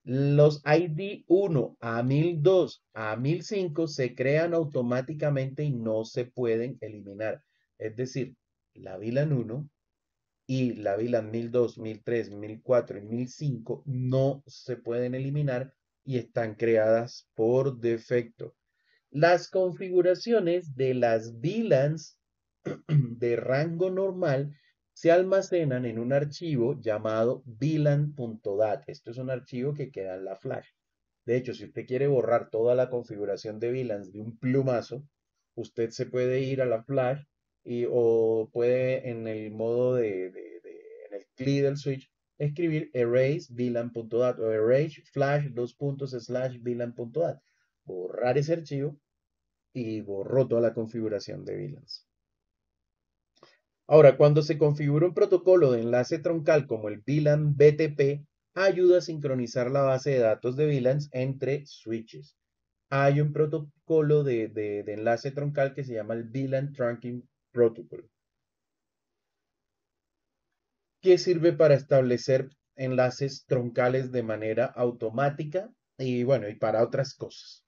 Los ID 1 a 1002 a 1005 se crean automáticamente y no se pueden eliminar. Es decir, la VLAN 1 y la VLAN 1002, 1003, 1004 y 1005 no se pueden eliminar y están creadas por defecto. Las configuraciones de las VLANs de rango normal se almacenan en un archivo llamado VLAN.dat. Esto es un archivo que queda en la flash. De hecho, si usted quiere borrar toda la configuración de VLANs de un plumazo, usted se puede ir a la flash o puede en el modo en el CLI del switch, escribir erase VLAN.dat o erase flash /VLAN.dat. Borrar ese archivo y borró toda la configuración de VLANs. Ahora, cuando se configura un protocolo de enlace troncal como el VLAN BTP, ayuda a sincronizar la base de datos de VLANs entre switches. Hay un protocolo de enlace troncal que se llama el VLAN Trunking Protocol, que sirve para establecer enlaces troncales de manera automática y bueno, y para otras cosas.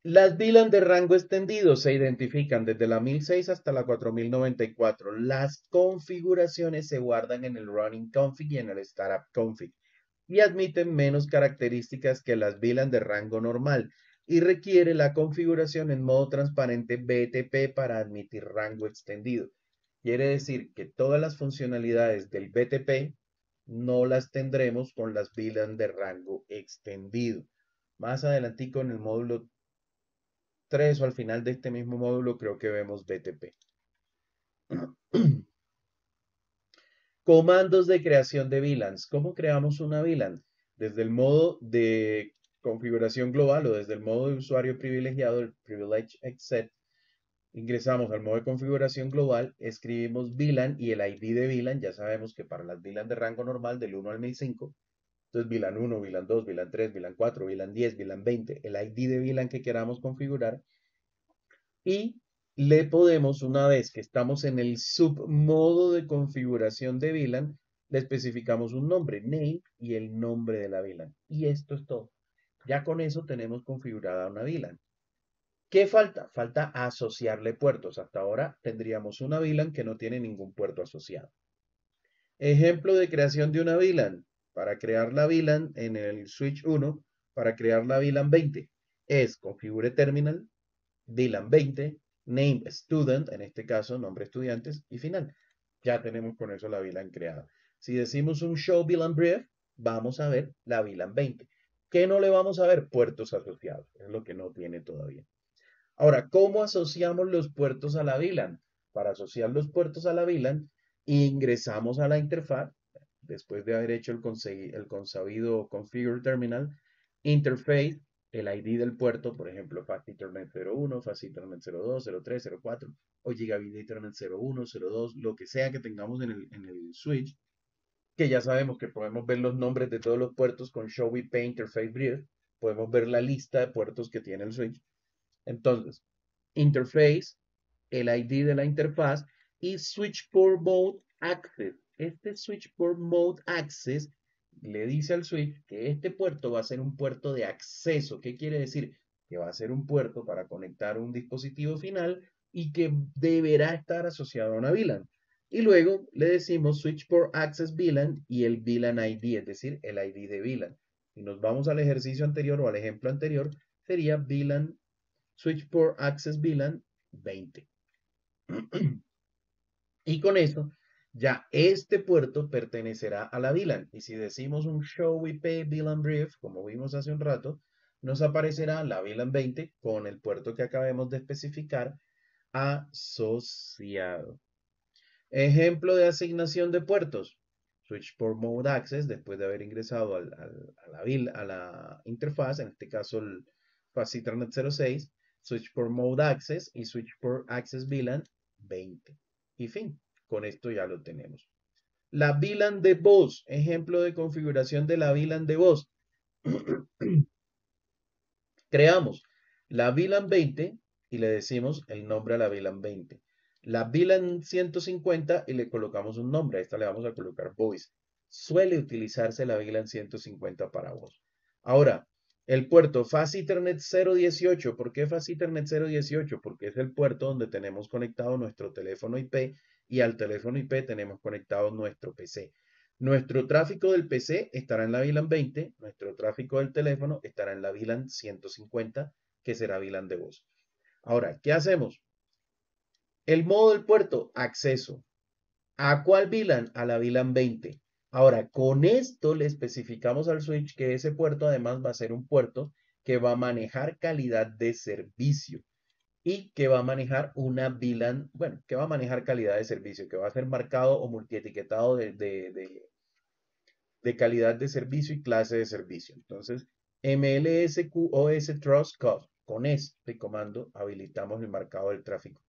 Las VLAN de rango extendido se identifican desde la 1006 hasta la 4094. Las configuraciones se guardan en el running config y en el startup config y admiten menos características que las VLAN de rango normal y requiere la configuración en modo transparente BTP para admitir rango extendido. Quiere decir que todas las funcionalidades del BTP no las tendremos con las VLAN de rango extendido. Más adelantico en el módulo 3 o al final de este mismo módulo creo que vemos BTP. Comandos de creación de VLANs. ¿Cómo creamos una VLAN? Desde el modo de configuración global o desde el modo de usuario privilegiado, el Privilege Exit, ingresamos al modo de configuración global, escribimos VLAN y el ID de VLAN. Ya sabemos que para las VLAN de rango normal del 1 al 1005, entonces VLAN 1, VLAN 2, VLAN 3, VLAN 4, VLAN 10, VLAN 20, el ID de VLAN que queramos configurar. Y le podemos, una vez que estamos en el submodo de configuración de VLAN, le especificamos un nombre, name, y el nombre de la VLAN. Y esto es todo. Ya con eso tenemos configurada una VLAN. ¿Qué falta? Falta asociarle puertos. Hasta ahora tendríamos una VLAN que no tiene ningún puerto asociado. Ejemplo de creación de una VLAN. Para crear la VLAN en el switch 1, para crear la VLAN 20, es configure terminal, VLAN 20, name student, en este caso nombre estudiantes, y final. Ya tenemos con eso la VLAN creada. Si decimos un show VLAN brief, vamos a ver la VLAN 20. ¿Qué no le vamos a ver? Puertos asociados. Es lo que no tiene todavía. Ahora, ¿cómo asociamos los puertos a la VLAN? Para asociar los puertos a la VLAN, ingresamos a la interfaz, después de haber hecho el consabido configure terminal, interface, el ID del puerto, por ejemplo, Fast Ethernet 01, Fast Ethernet 02, 03, 04, o Gigabit Ethernet 01, 02, lo que sea que tengamos en el switch, que ya sabemos que podemos ver los nombres de todos los puertos con Show IP Interface Brief, podemos ver la lista de puertos que tiene el switch. Entonces, interface, el ID de la interfaz y switch port mode access. Este switch port mode access le dice al switch que este puerto va a ser un puerto de acceso. ¿Qué quiere decir? Que va a ser un puerto para conectar un dispositivo final y que deberá estar asociado a una VLAN. Y luego le decimos switch port access VLAN y el VLAN ID, es decir, el ID de VLAN. Y nos vamos al ejercicio anterior o al ejemplo anterior, sería VLAN switch port access VLAN 20. Y con eso, ya este puerto pertenecerá a la VLAN. Y si decimos un show IP VLAN brief, como vimos hace un rato, nos aparecerá la VLAN 20 con el puerto que acabemos de especificar asociado. Ejemplo de asignación de puertos. Switch port mode access, después de haber ingresado a la interfaz, en este caso el Fast Ethernet 06, Switch port mode access y Switch port access VLAN 20. Y fin, con esto ya lo tenemos. La VLAN de voz, ejemplo de configuración de la VLAN de voz. Creamos la VLAN 20 y le decimos el nombre a la VLAN 20. la VLAN 150 y le colocamos un nombre. A esta le vamos a colocar voice. Suele utilizarse la VLAN 150 para voz. Ahora, el puerto Fast Ethernet 018. ¿Por qué Fast Ethernet 018? Porque es el puerto donde tenemos conectado nuestro teléfono IP y al teléfono IP tenemos conectado nuestro PC. Nuestro tráfico del PC estará en la VLAN 20, nuestro tráfico del teléfono estará en la VLAN 150, que será VLAN de voz. Ahora, ¿qué hacemos? El modo del puerto, acceso. ¿A cuál VLAN? A la VLAN 20. Ahora, con esto le especificamos al switch que ese puerto además va a ser un puerto que va a manejar calidad de servicio y que va a manejar una VLAN, bueno, que va a manejar calidad de servicio, que va a ser marcado o multietiquetado de calidad de servicio y clase de servicio. Entonces, MLSQoS Trust Code. Con este comando habilitamos el marcado del tráfico.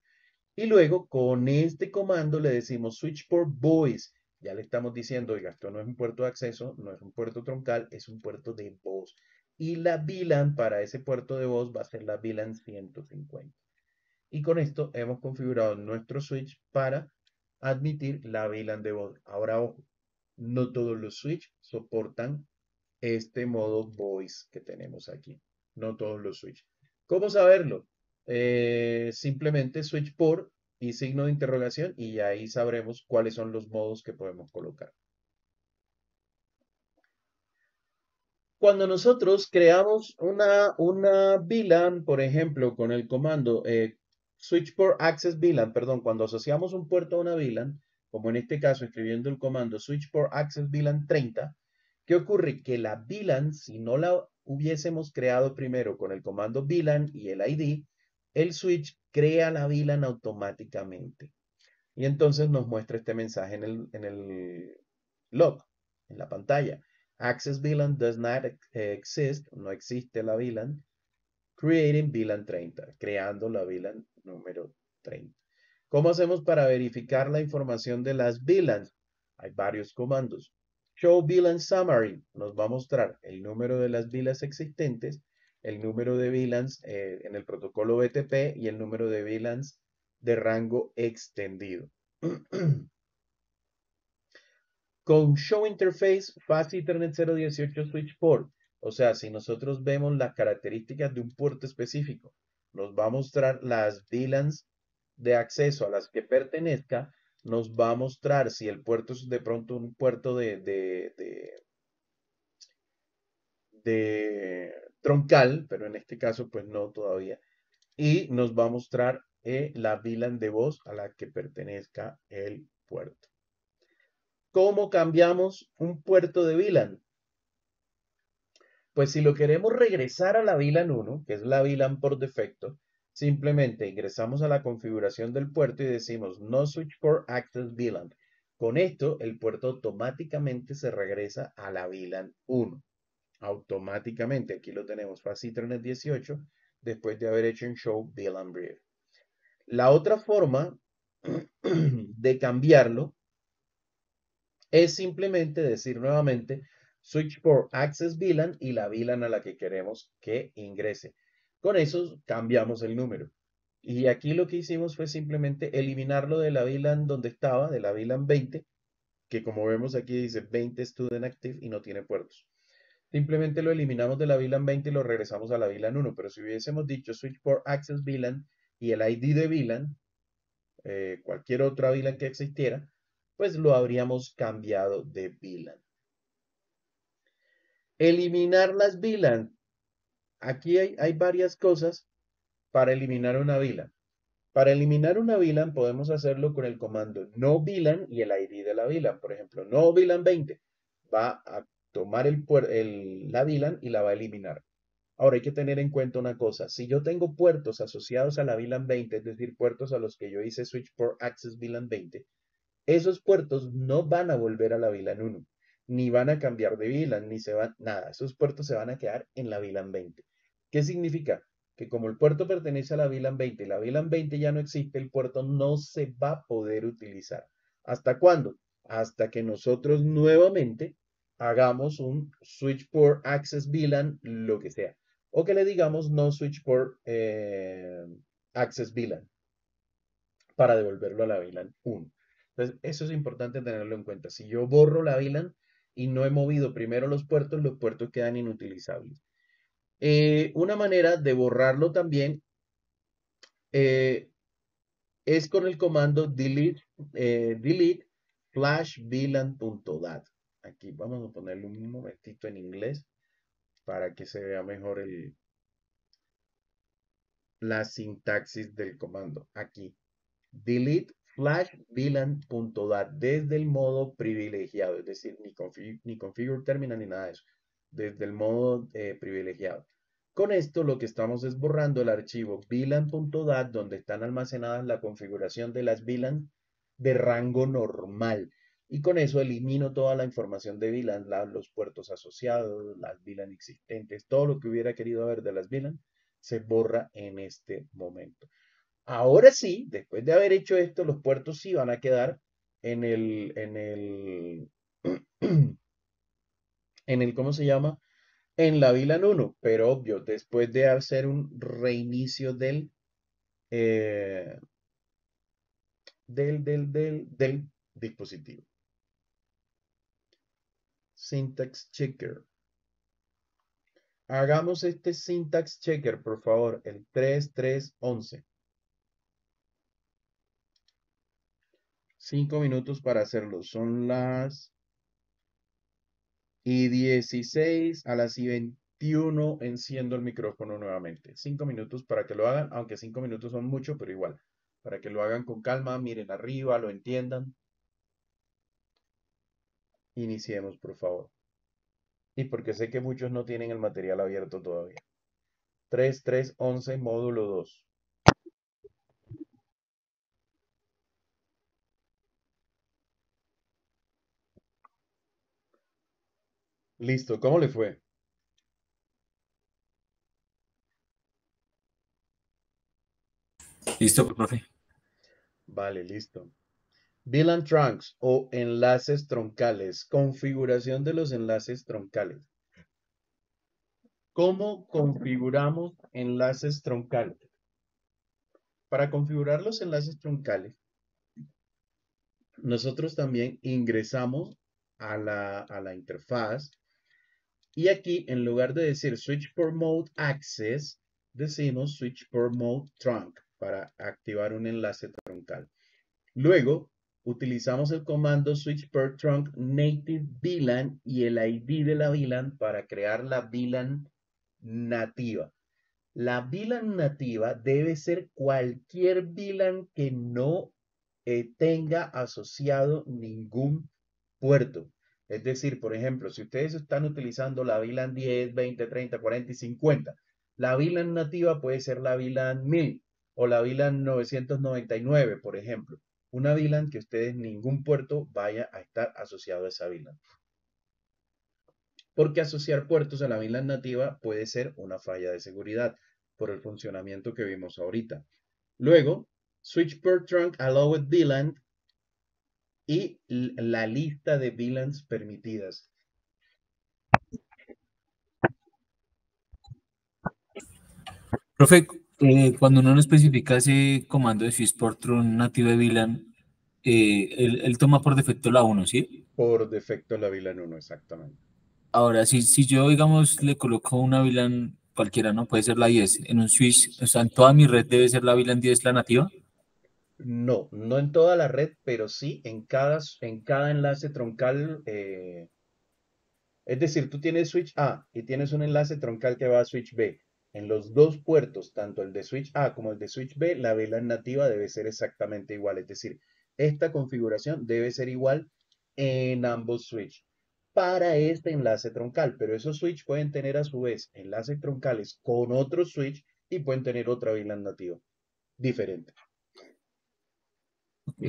Y luego con este comando le decimos switch port voice. Ya le estamos diciendo, oiga, esto no es un puerto de acceso, no es un puerto troncal, es un puerto de voz. Y la VLAN para ese puerto de voz va a ser la VLAN 150. Y con esto hemos configurado nuestro switch para admitir la VLAN de voz. Ahora, ojo, no todos los switches soportan este modo voice que tenemos aquí. No todos los switches. ¿Cómo saberlo? Simplemente switch port y signo de interrogación y ahí sabremos cuáles son los modos que podemos colocar. Cuando nosotros creamos una VLAN, por ejemplo, con el comando switch port access VLAN, perdón, cuando asociamos un puerto a una VLAN, como en este caso escribiendo el comando switch port access VLAN 30, ¿qué ocurre? Que la VLAN, si no la hubiésemos creado primero con el comando VLAN y el ID, el switch crea la VLAN automáticamente. Y entonces nos muestra este mensaje en el log, en la pantalla. Access VLAN does not exist, no existe la VLAN. Creating VLAN 30, creando la VLAN número 30. ¿Cómo hacemos para verificar la información de las VLANs? Hay varios comandos. Show VLAN Summary nos va a mostrar el número de las VLANs existentes, el número de VLANs en el protocolo BTP y el número de VLANs de rango extendido. Con Show Interface Fast Ethernet 018 Switch Port, o sea, si nosotros vemos las características de un puerto específico, nos va a mostrar las VLANs de acceso a las que pertenezca, nos va a mostrar si el puerto es de pronto un puerto de troncal, pero en este caso pues no todavía, y nos va a mostrar la VLAN de voz a la que pertenezca el puerto. ¿Cómo cambiamos un puerto de VLAN? Pues si lo queremos regresar a la VLAN 1, que es la VLAN por defecto, simplemente ingresamos a la configuración del puerto y decimos no switch port access VLAN. Con esto, el puerto automáticamente se regresa a la VLAN 1. Automáticamente, aquí lo tenemos, Fast Ethernet 18, después de haber hecho un show VLAN brief. La otra forma de cambiarlo es simplemente decir nuevamente switch port access VLAN y la VLAN a la que queremos que ingrese. Con eso cambiamos el número. Y aquí lo que hicimos fue simplemente eliminarlo de la VLAN donde estaba, de la VLAN 20, que como vemos aquí dice 20 student active y no tiene puertos. Simplemente lo eliminamos de la VLAN 20 y lo regresamos a la VLAN 1. Pero si hubiésemos dicho switch port access VLAN y el ID de VLAN, cualquier otra VLAN que existiera, pues lo habríamos cambiado de VLAN. Eliminar las VLAN. Aquí hay varias cosas para eliminar una VLAN. Para eliminar una VLAN podemos hacerlo con el comando no VLAN y el ID de la VLAN. Por ejemplo, no VLAN 20 va a tomar la VLAN y la va a eliminar. Ahora hay que tener en cuenta una cosa. Si yo tengo puertos asociados a la VLAN 20, es decir, puertos a los que yo hice switch port access VLAN 20, esos puertos no van a volver a la VLAN 1, ni van a cambiar de VLAN, ni se van, nada. Esos puertos se van a quedar en la VLAN 20. ¿Qué significa? Que como el puerto pertenece a la VLAN 20 y la VLAN 20 ya no existe, el puerto no se va a poder utilizar. ¿Hasta cuándo? Hasta que nosotros nuevamente hagamos un switch port access VLAN, lo que sea. O que le digamos no switch port access VLAN. para devolverlo a la VLAN 1. Entonces, eso es importante tenerlo en cuenta. Si yo borro la VLAN y no he movido primero los puertos quedan inutilizables. Una manera de borrarlo también eh, es con el comando delete flash VLAN.dat. Aquí vamos a ponerle un momentito en inglés para que se vea mejor la sintaxis del comando. Aquí, delete flash VLAN.dat desde el modo privilegiado, es decir, ni configure terminal ni nada de eso, desde el modo privilegiado. Con esto lo que estamos es borrando el archivo VLAN.dat donde están almacenadas la configuración de las VLAN de rango normal. Y con eso elimino toda la información de VLAN, los puertos asociados, las VLAN existentes, todo lo que hubiera querido ver de las VLAN se borra en este momento. Ahora sí, después de haber hecho esto, los puertos sí van a quedar ¿cómo se llama? En la VLAN 1, pero obvio, después de hacer un reinicio eh, del dispositivo. Syntax checker. Hagamos este syntax checker, por favor, el 3311. 5 minutos para hacerlo. Son las y 16, a las y 21 enciendo el micrófono nuevamente. 5 minutos para que lo hagan, aunque 5 minutos son mucho, pero igual. Para que lo hagan con calma, miren arriba, lo entiendan. Iniciemos, por favor. Y porque sé que muchos no tienen el material abierto todavía. 3311, módulo 2. Listo, ¿cómo le fue? Listo, profe. Vale, listo. VLAN trunks o enlaces troncales. Configuración de los enlaces troncales. ¿Cómo configuramos enlaces troncales? Para configurar los enlaces troncales, nosotros también ingresamos a la interfaz y aquí en lugar de decir switch port mode access, decimos switch port mode trunk para activar un enlace troncal. Luego utilizamos el comando switch port trunk native VLAN y el ID de la VLAN para crear la VLAN nativa. La VLAN nativa debe ser cualquier VLAN que no tenga asociado ningún puerto. Es decir, por ejemplo, si ustedes están utilizando la VLAN 10, 20, 30, 40 y 50, la VLAN nativa puede ser la VLAN 1000 o la VLAN 999, por ejemplo. Una VLAN que ustedes ningún puerto vaya a estar asociado a esa VLAN. Porque asociar puertos a la VLAN nativa puede ser una falla de seguridad por el funcionamiento que vimos ahorita. Luego, switch port trunk allowed VLAN y la lista de VLANs permitidas. Profe, cuando uno no especifica ese comando de Sysportron nativo de VLAN, él toma por defecto la 1, ¿sí? Por defecto la VLAN 1, exactamente. Ahora, si yo, digamos, le coloco una VLAN cualquiera, ¿no? Puede ser la 10, en un switch, o sea, en toda mi red debe ser la VLAN 10 la nativa. No, no en toda la red, pero sí en cada enlace troncal. Es decir, tú tienes switch A y tienes un enlace troncal que va a switch B. En los dos puertos, tanto el de switch A como el de switch B, la VLAN nativa debe ser exactamente igual. Es decir, esta configuración debe ser igual en ambos switch para este enlace troncal. Pero esos switch pueden tener a su vez enlaces troncales con otros switch y pueden tener otra VLAN nativa diferente. Ok.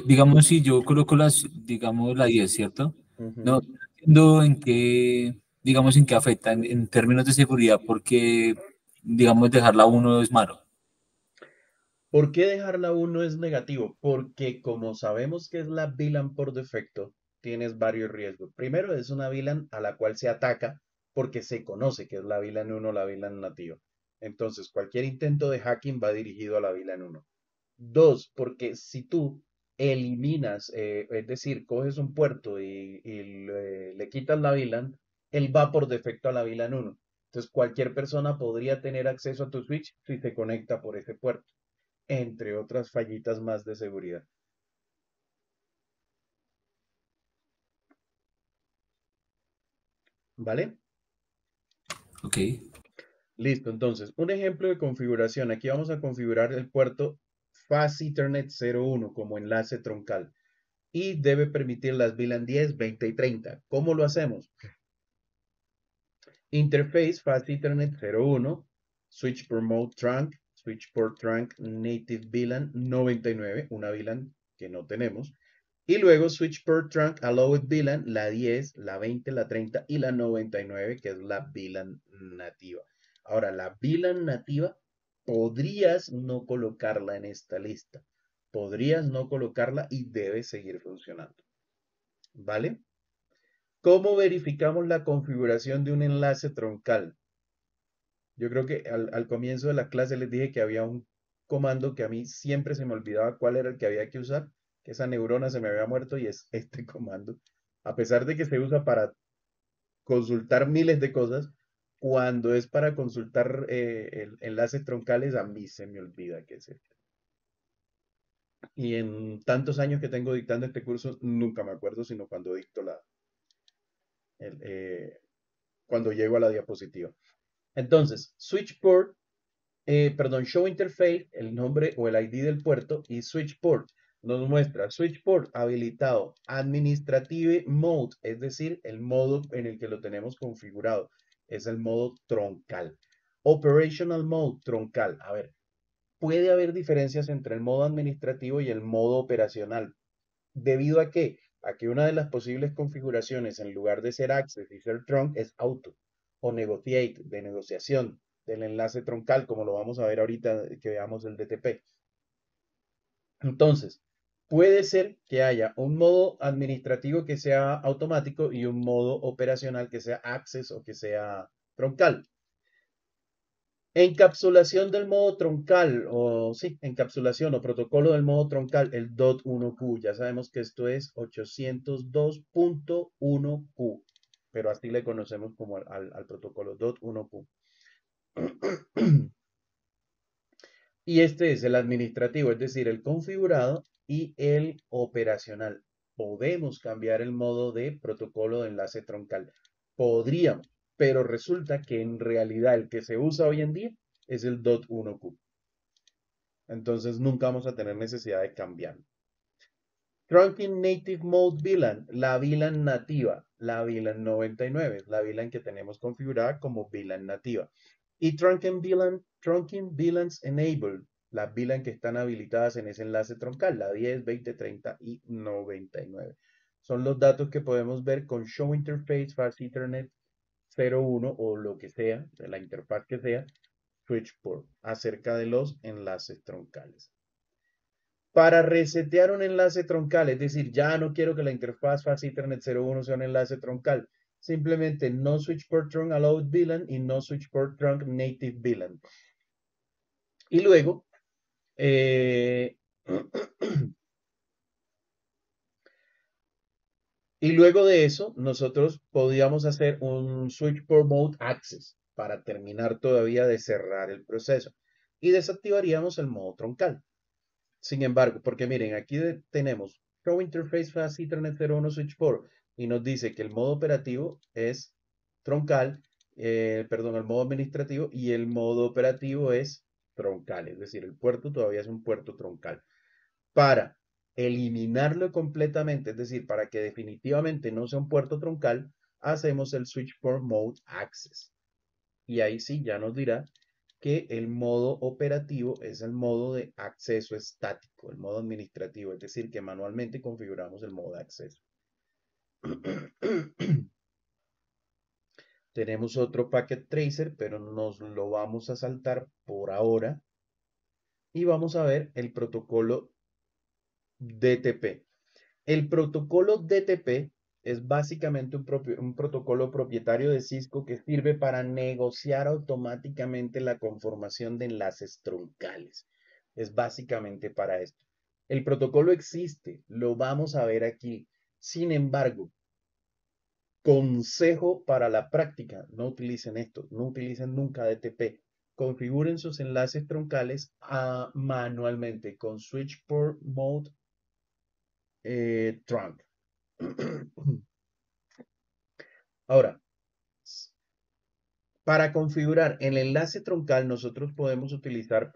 Digamos, si yo coloco digamos, la 10, ¿cierto? No Ujú. entiendo en qué, digamos, en qué afecta en términos de seguridad, porque, digamos, dejar la 1 es malo. ¿Por qué dejarla 1 es negativo? Porque como sabemos que es la VLAN por defecto, tienes varios riesgos. Primero, es una VLAN a la cual se ataca porque se conoce que es la VLAN 1, la VLAN nativa. Entonces, cualquier intento de hacking va dirigido a la VLAN 1. Dos, porque si tú eliminas, es decir, coges un puerto y le quitas la VLAN, él va por defecto a la VLAN 1. Entonces cualquier persona podría tener acceso a tu switch si se conecta por ese puerto, entre otras fallitas más de seguridad. ¿Vale? Ok. Listo, entonces, un ejemplo de configuración. Aquí vamos a configurar el puerto Fast Ethernet 01 como enlace troncal y debe permitir las VLAN 10, 20 y 30. ¿Cómo lo hacemos? Interface Fast Ethernet 01, Switch per Mode Trunk, Switch Port Trunk Native VLAN 99, una VLAN que no tenemos. Y luego Switch per Trunk Allowed VLAN, la 10, la 20, la 30 y la 99, que es la VLAN nativa. Ahora, la VLAN nativa podrías no colocarla en esta lista. Podrías no colocarla y debe seguir funcionando. ¿Vale? ¿Cómo verificamos la configuración de un enlace troncal? Yo creo que al comienzo de la clase les dije que había un comando que a mí siempre se me olvidaba cuál era el que había que usar, que esa neurona se me había muerto y es este comando. A pesar de que se usa para consultar miles de cosas, cuando es para consultar enlaces troncales, a mí se me olvida qué es este. Y en tantos años que tengo dictando este curso, nunca me acuerdo, sino cuando dicto el, cuando llego a la diapositiva. Entonces, switch port, show interface, el nombre o el ID del puerto, y switch port nos muestra switch port habilitado, administrative mode, es decir, el modo en el que lo tenemos configurado, es el modo troncal. Operational mode troncal. A ver, puede haber diferencias entre el modo administrativo y el modo operacional. ¿Debido a qué? A que una de las posibles configuraciones en lugar de ser access y ser trunk es auto o negotiate, de negociación del enlace troncal, como lo vamos a ver ahorita que veamos el DTP. Entonces, puede ser que haya un modo administrativo que sea automático y un modo operacional que sea access o que sea troncal. Encapsulación del modo troncal, o sí, encapsulación o protocolo del modo troncal, el DOT1Q. Ya sabemos que esto es 802.1Q, pero así le conocemos como al protocolo DOT1Q. Y este es el administrativo, es decir, el configurado y el operacional. Podemos cambiar el modo de protocolo de enlace troncal. Podríamos, pero resulta que en realidad el que se usa hoy en día es el DOT1Q. Entonces nunca vamos a tener necesidad de cambiar. Trunking Native Mode VLAN, la VLAN nativa, la VLAN 99, la VLAN que tenemos configurada como VLAN nativa. Y Trunking VLANs Enabled, las VLAN que están habilitadas en ese enlace troncal, la 10, 20, 30 y 99. Son los datos que podemos ver con Show Interface Fast Ethernet 01 o lo que sea, de la interfaz que sea, switch port, acerca de los enlaces troncales. Para resetear un enlace troncal, es decir, ya no quiero que la interfaz Fast Ethernet 01 sea un enlace troncal, simplemente no switch port trunk allowed VLAN y no switch port trunk native VLAN. Y luego, y luego de eso, nosotros podíamos hacer un switch port mode access para terminar todavía de cerrar el proceso. Y desactivaríamos el modo troncal. Sin embargo, porque miren, aquí tenemos Show Interface Fast Ethernet 01 Switch Port y nos dice que el modo operativo es troncal, perdón, el modo administrativo y el modo operativo es troncal, es decir, el puerto todavía es un puerto troncal. Para eliminarlo completamente, es decir, para que definitivamente no sea un puerto troncal, hacemos el Switch Port Mode Access. Y ahí sí ya nos dirá que el modo operativo es el modo de acceso estático, el modo administrativo, es decir, que manualmente configuramos el modo de acceso. Tenemos otro packet tracer, pero nos lo vamos a saltar por ahora y vamos a ver el protocolo DTP. El protocolo DTP es básicamente un protocolo propietario de Cisco que sirve para negociar automáticamente la conformación de enlaces troncales. Es básicamente para esto. El protocolo existe, lo vamos a ver aquí. Sin embargo, consejo para la práctica, no utilicen esto, no utilicen nunca DTP. Configuren sus enlaces troncales manualmente con Switch Port Mode Trunk. Ahora, para configurar el enlace troncal, nosotros podemos utilizar,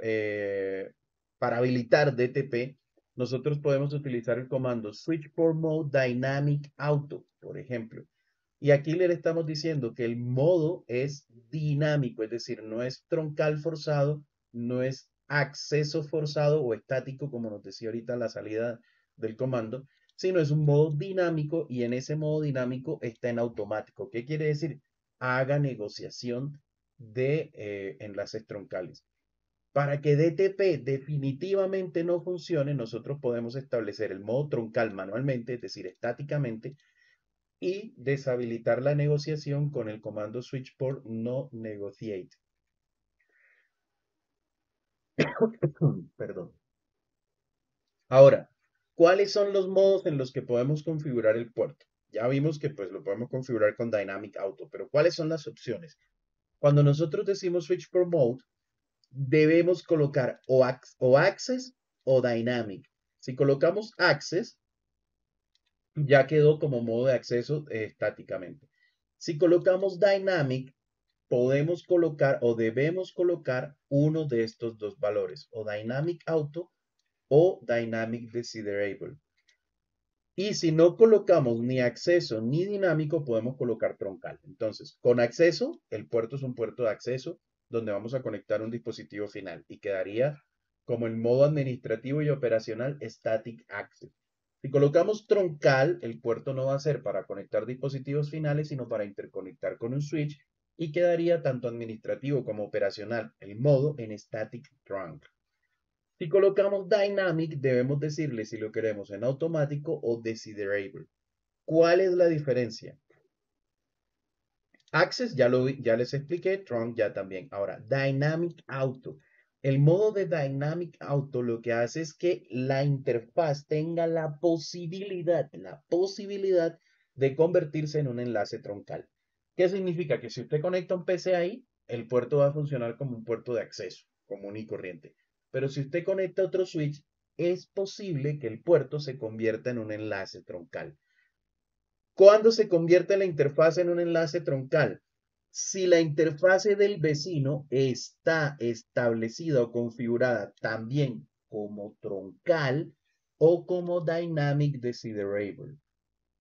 para habilitar DTP, nosotros podemos utilizar el comando Switch Port Mode Dynamic Auto, por ejemplo. Y aquí le estamos diciendo que el modo es dinámico, es decir, no es troncal forzado, no es acceso forzado o estático, como nos decía ahorita la salida del comando, sino es un modo dinámico y en ese modo dinámico está en automático. ¿Qué quiere decir? Haga negociación de enlaces troncales. Para que DTP definitivamente no funcione, nosotros podemos establecer el modo troncal manualmente, es decir, estáticamente, y deshabilitar la negociación con el comando switch port no negotiate. Perdón. Ahora, ¿cuáles son los modos en los que podemos configurar el puerto? Ya vimos que pues lo podemos configurar con Dynamic Auto, pero ¿cuáles son las opciones? Cuando nosotros decimos switch port mode, debemos colocar o Access o Dynamic. Si colocamos Access, ya quedó como modo de acceso estáticamente. Si colocamos Dynamic, podemos colocar o debemos colocar uno de estos dos valores, o Dynamic Auto o Dynamic Desiderable. Y si no colocamos ni acceso ni dinámico, podemos colocar troncal. Entonces, con acceso, el puerto es un puerto de acceso donde vamos a conectar un dispositivo final y quedaría como el modo administrativo y operacional Static Access. Si colocamos troncal, el puerto no va a ser para conectar dispositivos finales, sino para interconectar con un switch y quedaría tanto administrativo como operacional el modo en Static Trunk. Si colocamos Dynamic, debemos decirle si lo queremos en automático o Desiderable. ¿Cuál es la diferencia? Access ya les expliqué, Trunk ya también. Ahora, Dynamic Auto. El modo de Dynamic Auto lo que hace es que la interfaz tenga la posibilidad de convertirse en un enlace troncal. ¿Qué significa? Que si usted conecta un PC ahí, el puerto va a funcionar como un puerto de acceso común y corriente. Pero si usted conecta otro switch, es posible que el puerto se convierta en un enlace troncal. ¿Cuándo se convierte la interfaz en un enlace troncal? Si la interfase del vecino está establecida o configurada también como troncal o como Dynamic Desiderable.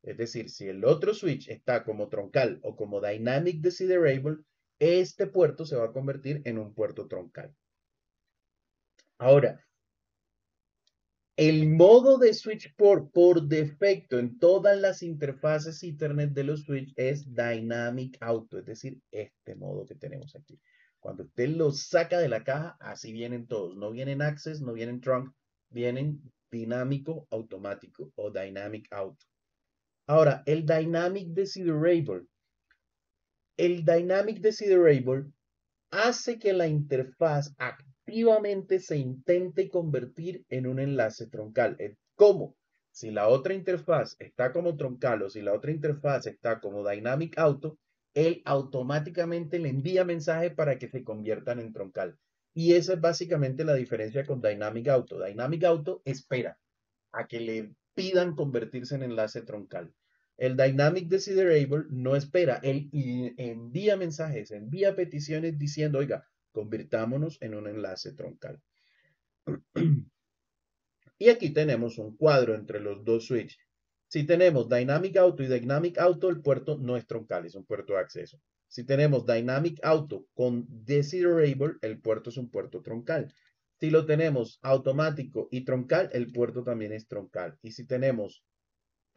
Es decir, si el otro switch está como troncal o como Dynamic Desiderable, este puerto se va a convertir en un puerto troncal. Ahora, el modo de switch port por defecto en todas las interfaces Ethernet de los switch es Dynamic Auto, es decir, este modo que tenemos aquí. Cuando usted lo saca de la caja, así vienen todos. No vienen Access, no vienen Trunk, vienen dinámico automático o Dynamic Auto. Ahora, el Dynamic Desiderable. El Dynamic Desiderable hace que la interfaz activamente se intente convertir en un enlace troncal. ¿Cómo? Si la otra interfaz está como troncal o si la otra interfaz está como Dynamic Auto, él automáticamente le envía mensaje para que se conviertan en troncal. Y esa es básicamente la diferencia con Dynamic Auto. Dynamic Auto espera a que le pidan convertirse en enlace troncal. El Dynamic Desiderable no espera, él envía mensajes, envía peticiones diciendo, oiga, convirtámonos en un enlace troncal. Y aquí tenemos un cuadro entre los dos switches. Si tenemos Dynamic Auto y Dynamic Auto, el puerto no es troncal, es un puerto de acceso. Si tenemos Dynamic Auto con Desiderable, el puerto es un puerto troncal. Si lo tenemos automático y troncal, el puerto también es troncal. Y si tenemos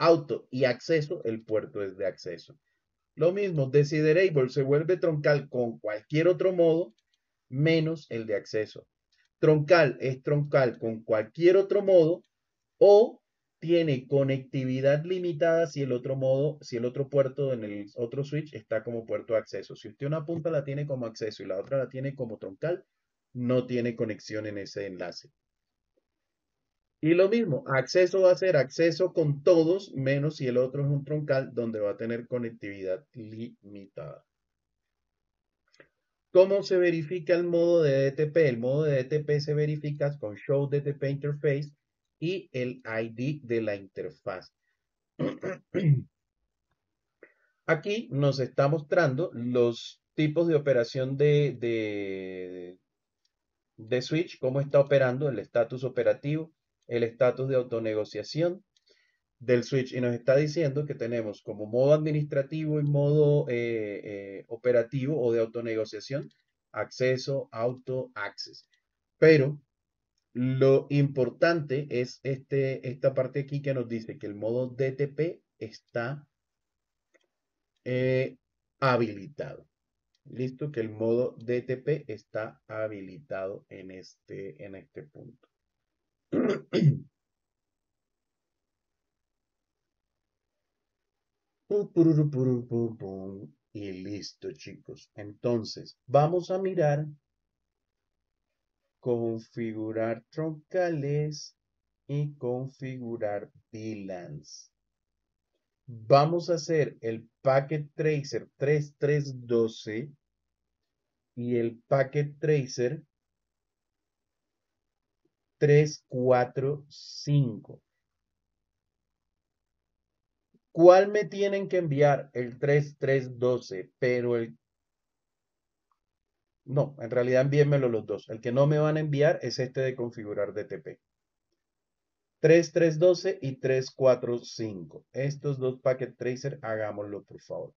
auto y acceso, el puerto es de acceso. Lo mismo, Desiderable se vuelve troncal con cualquier otro modo, menos el de acceso. Troncal es troncal con cualquier otro modo o tiene conectividad limitada si el otro modo, si el otro puerto en el otro switch está como puerto de acceso. Si usted una punta la tiene como acceso y la otra la tiene como troncal, no tiene conexión en ese enlace. Y lo mismo, acceso va a ser acceso con todos, menos si el otro es un troncal donde va a tener conectividad limitada. ¿Cómo se verifica el modo de DTP? El modo de DTP se verifica con Show DTP Interface y el ID de la interfaz. Aquí nos está mostrando los tipos de operación de switch, cómo está operando el estatus operativo, el estatus de autonegociación del switch, y nos está diciendo que tenemos como modo administrativo y modo operativo o de autonegociación, acceso, auto, access. Pero lo importante es esta parte aquí que nos dice que el modo DTP está habilitado. Listo, que el modo DTP está habilitado en este punto. Y listo, chicos. Entonces, vamos a mirar configurar troncales y configurar VLANs. Vamos a hacer el Packet Tracer 3312 y el Packet Tracer 345. ¿Cuál me tienen que enviar? El 3312, pero no, en realidad envíenmelo los dos. El que no me van a enviar es este de configurar DTP. 3312 y 345. Estos dos Packet Tracer, hagámoslo, por favor.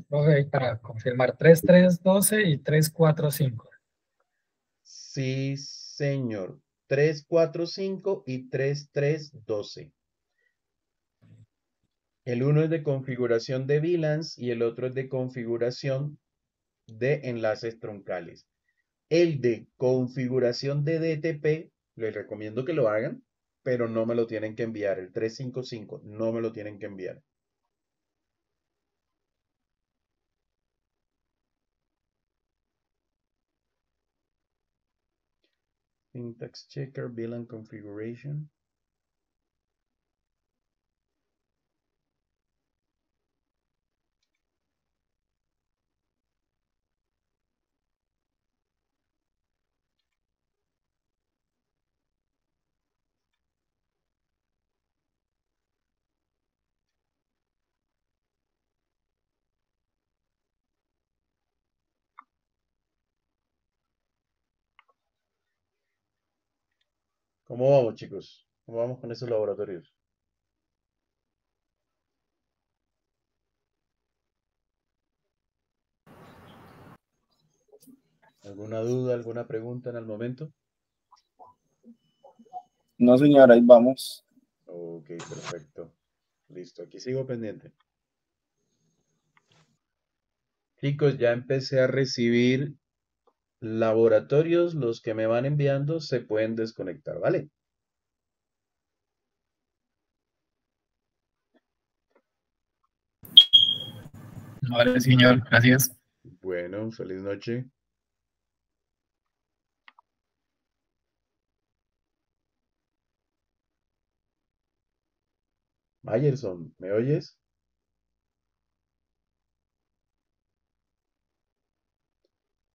Profe, para confirmar 3312 y 345. Sí, señor. 345 y 3312. El uno es de configuración de VLANs y el otro es de configuración de enlaces troncales. El de configuración de DTP, les recomiendo que lo hagan, pero no me lo tienen que enviar. El 355 no me lo tienen que enviar. Syntax checker, VLAN configuration. ¿Cómo vamos, chicos? ¿Cómo vamos con esos laboratorios? ¿Alguna duda, alguna pregunta en el momento? No, señora, ahí vamos. Ok, perfecto. Listo, aquí sigo pendiente. Chicos, ya empecé a recibir laboratorios. Los que me van enviando se pueden desconectar, ¿vale? Vale, señor, gracias. Bueno, feliz noche. Mayerson, ¿me oyes?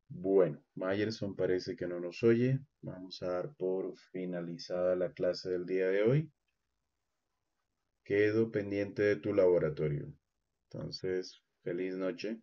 Bueno, Mayerson parece que no nos oye. Vamos a dar por finalizada la clase del día de hoy. Quedo pendiente de tu laboratorio. Entonces, feliz noche.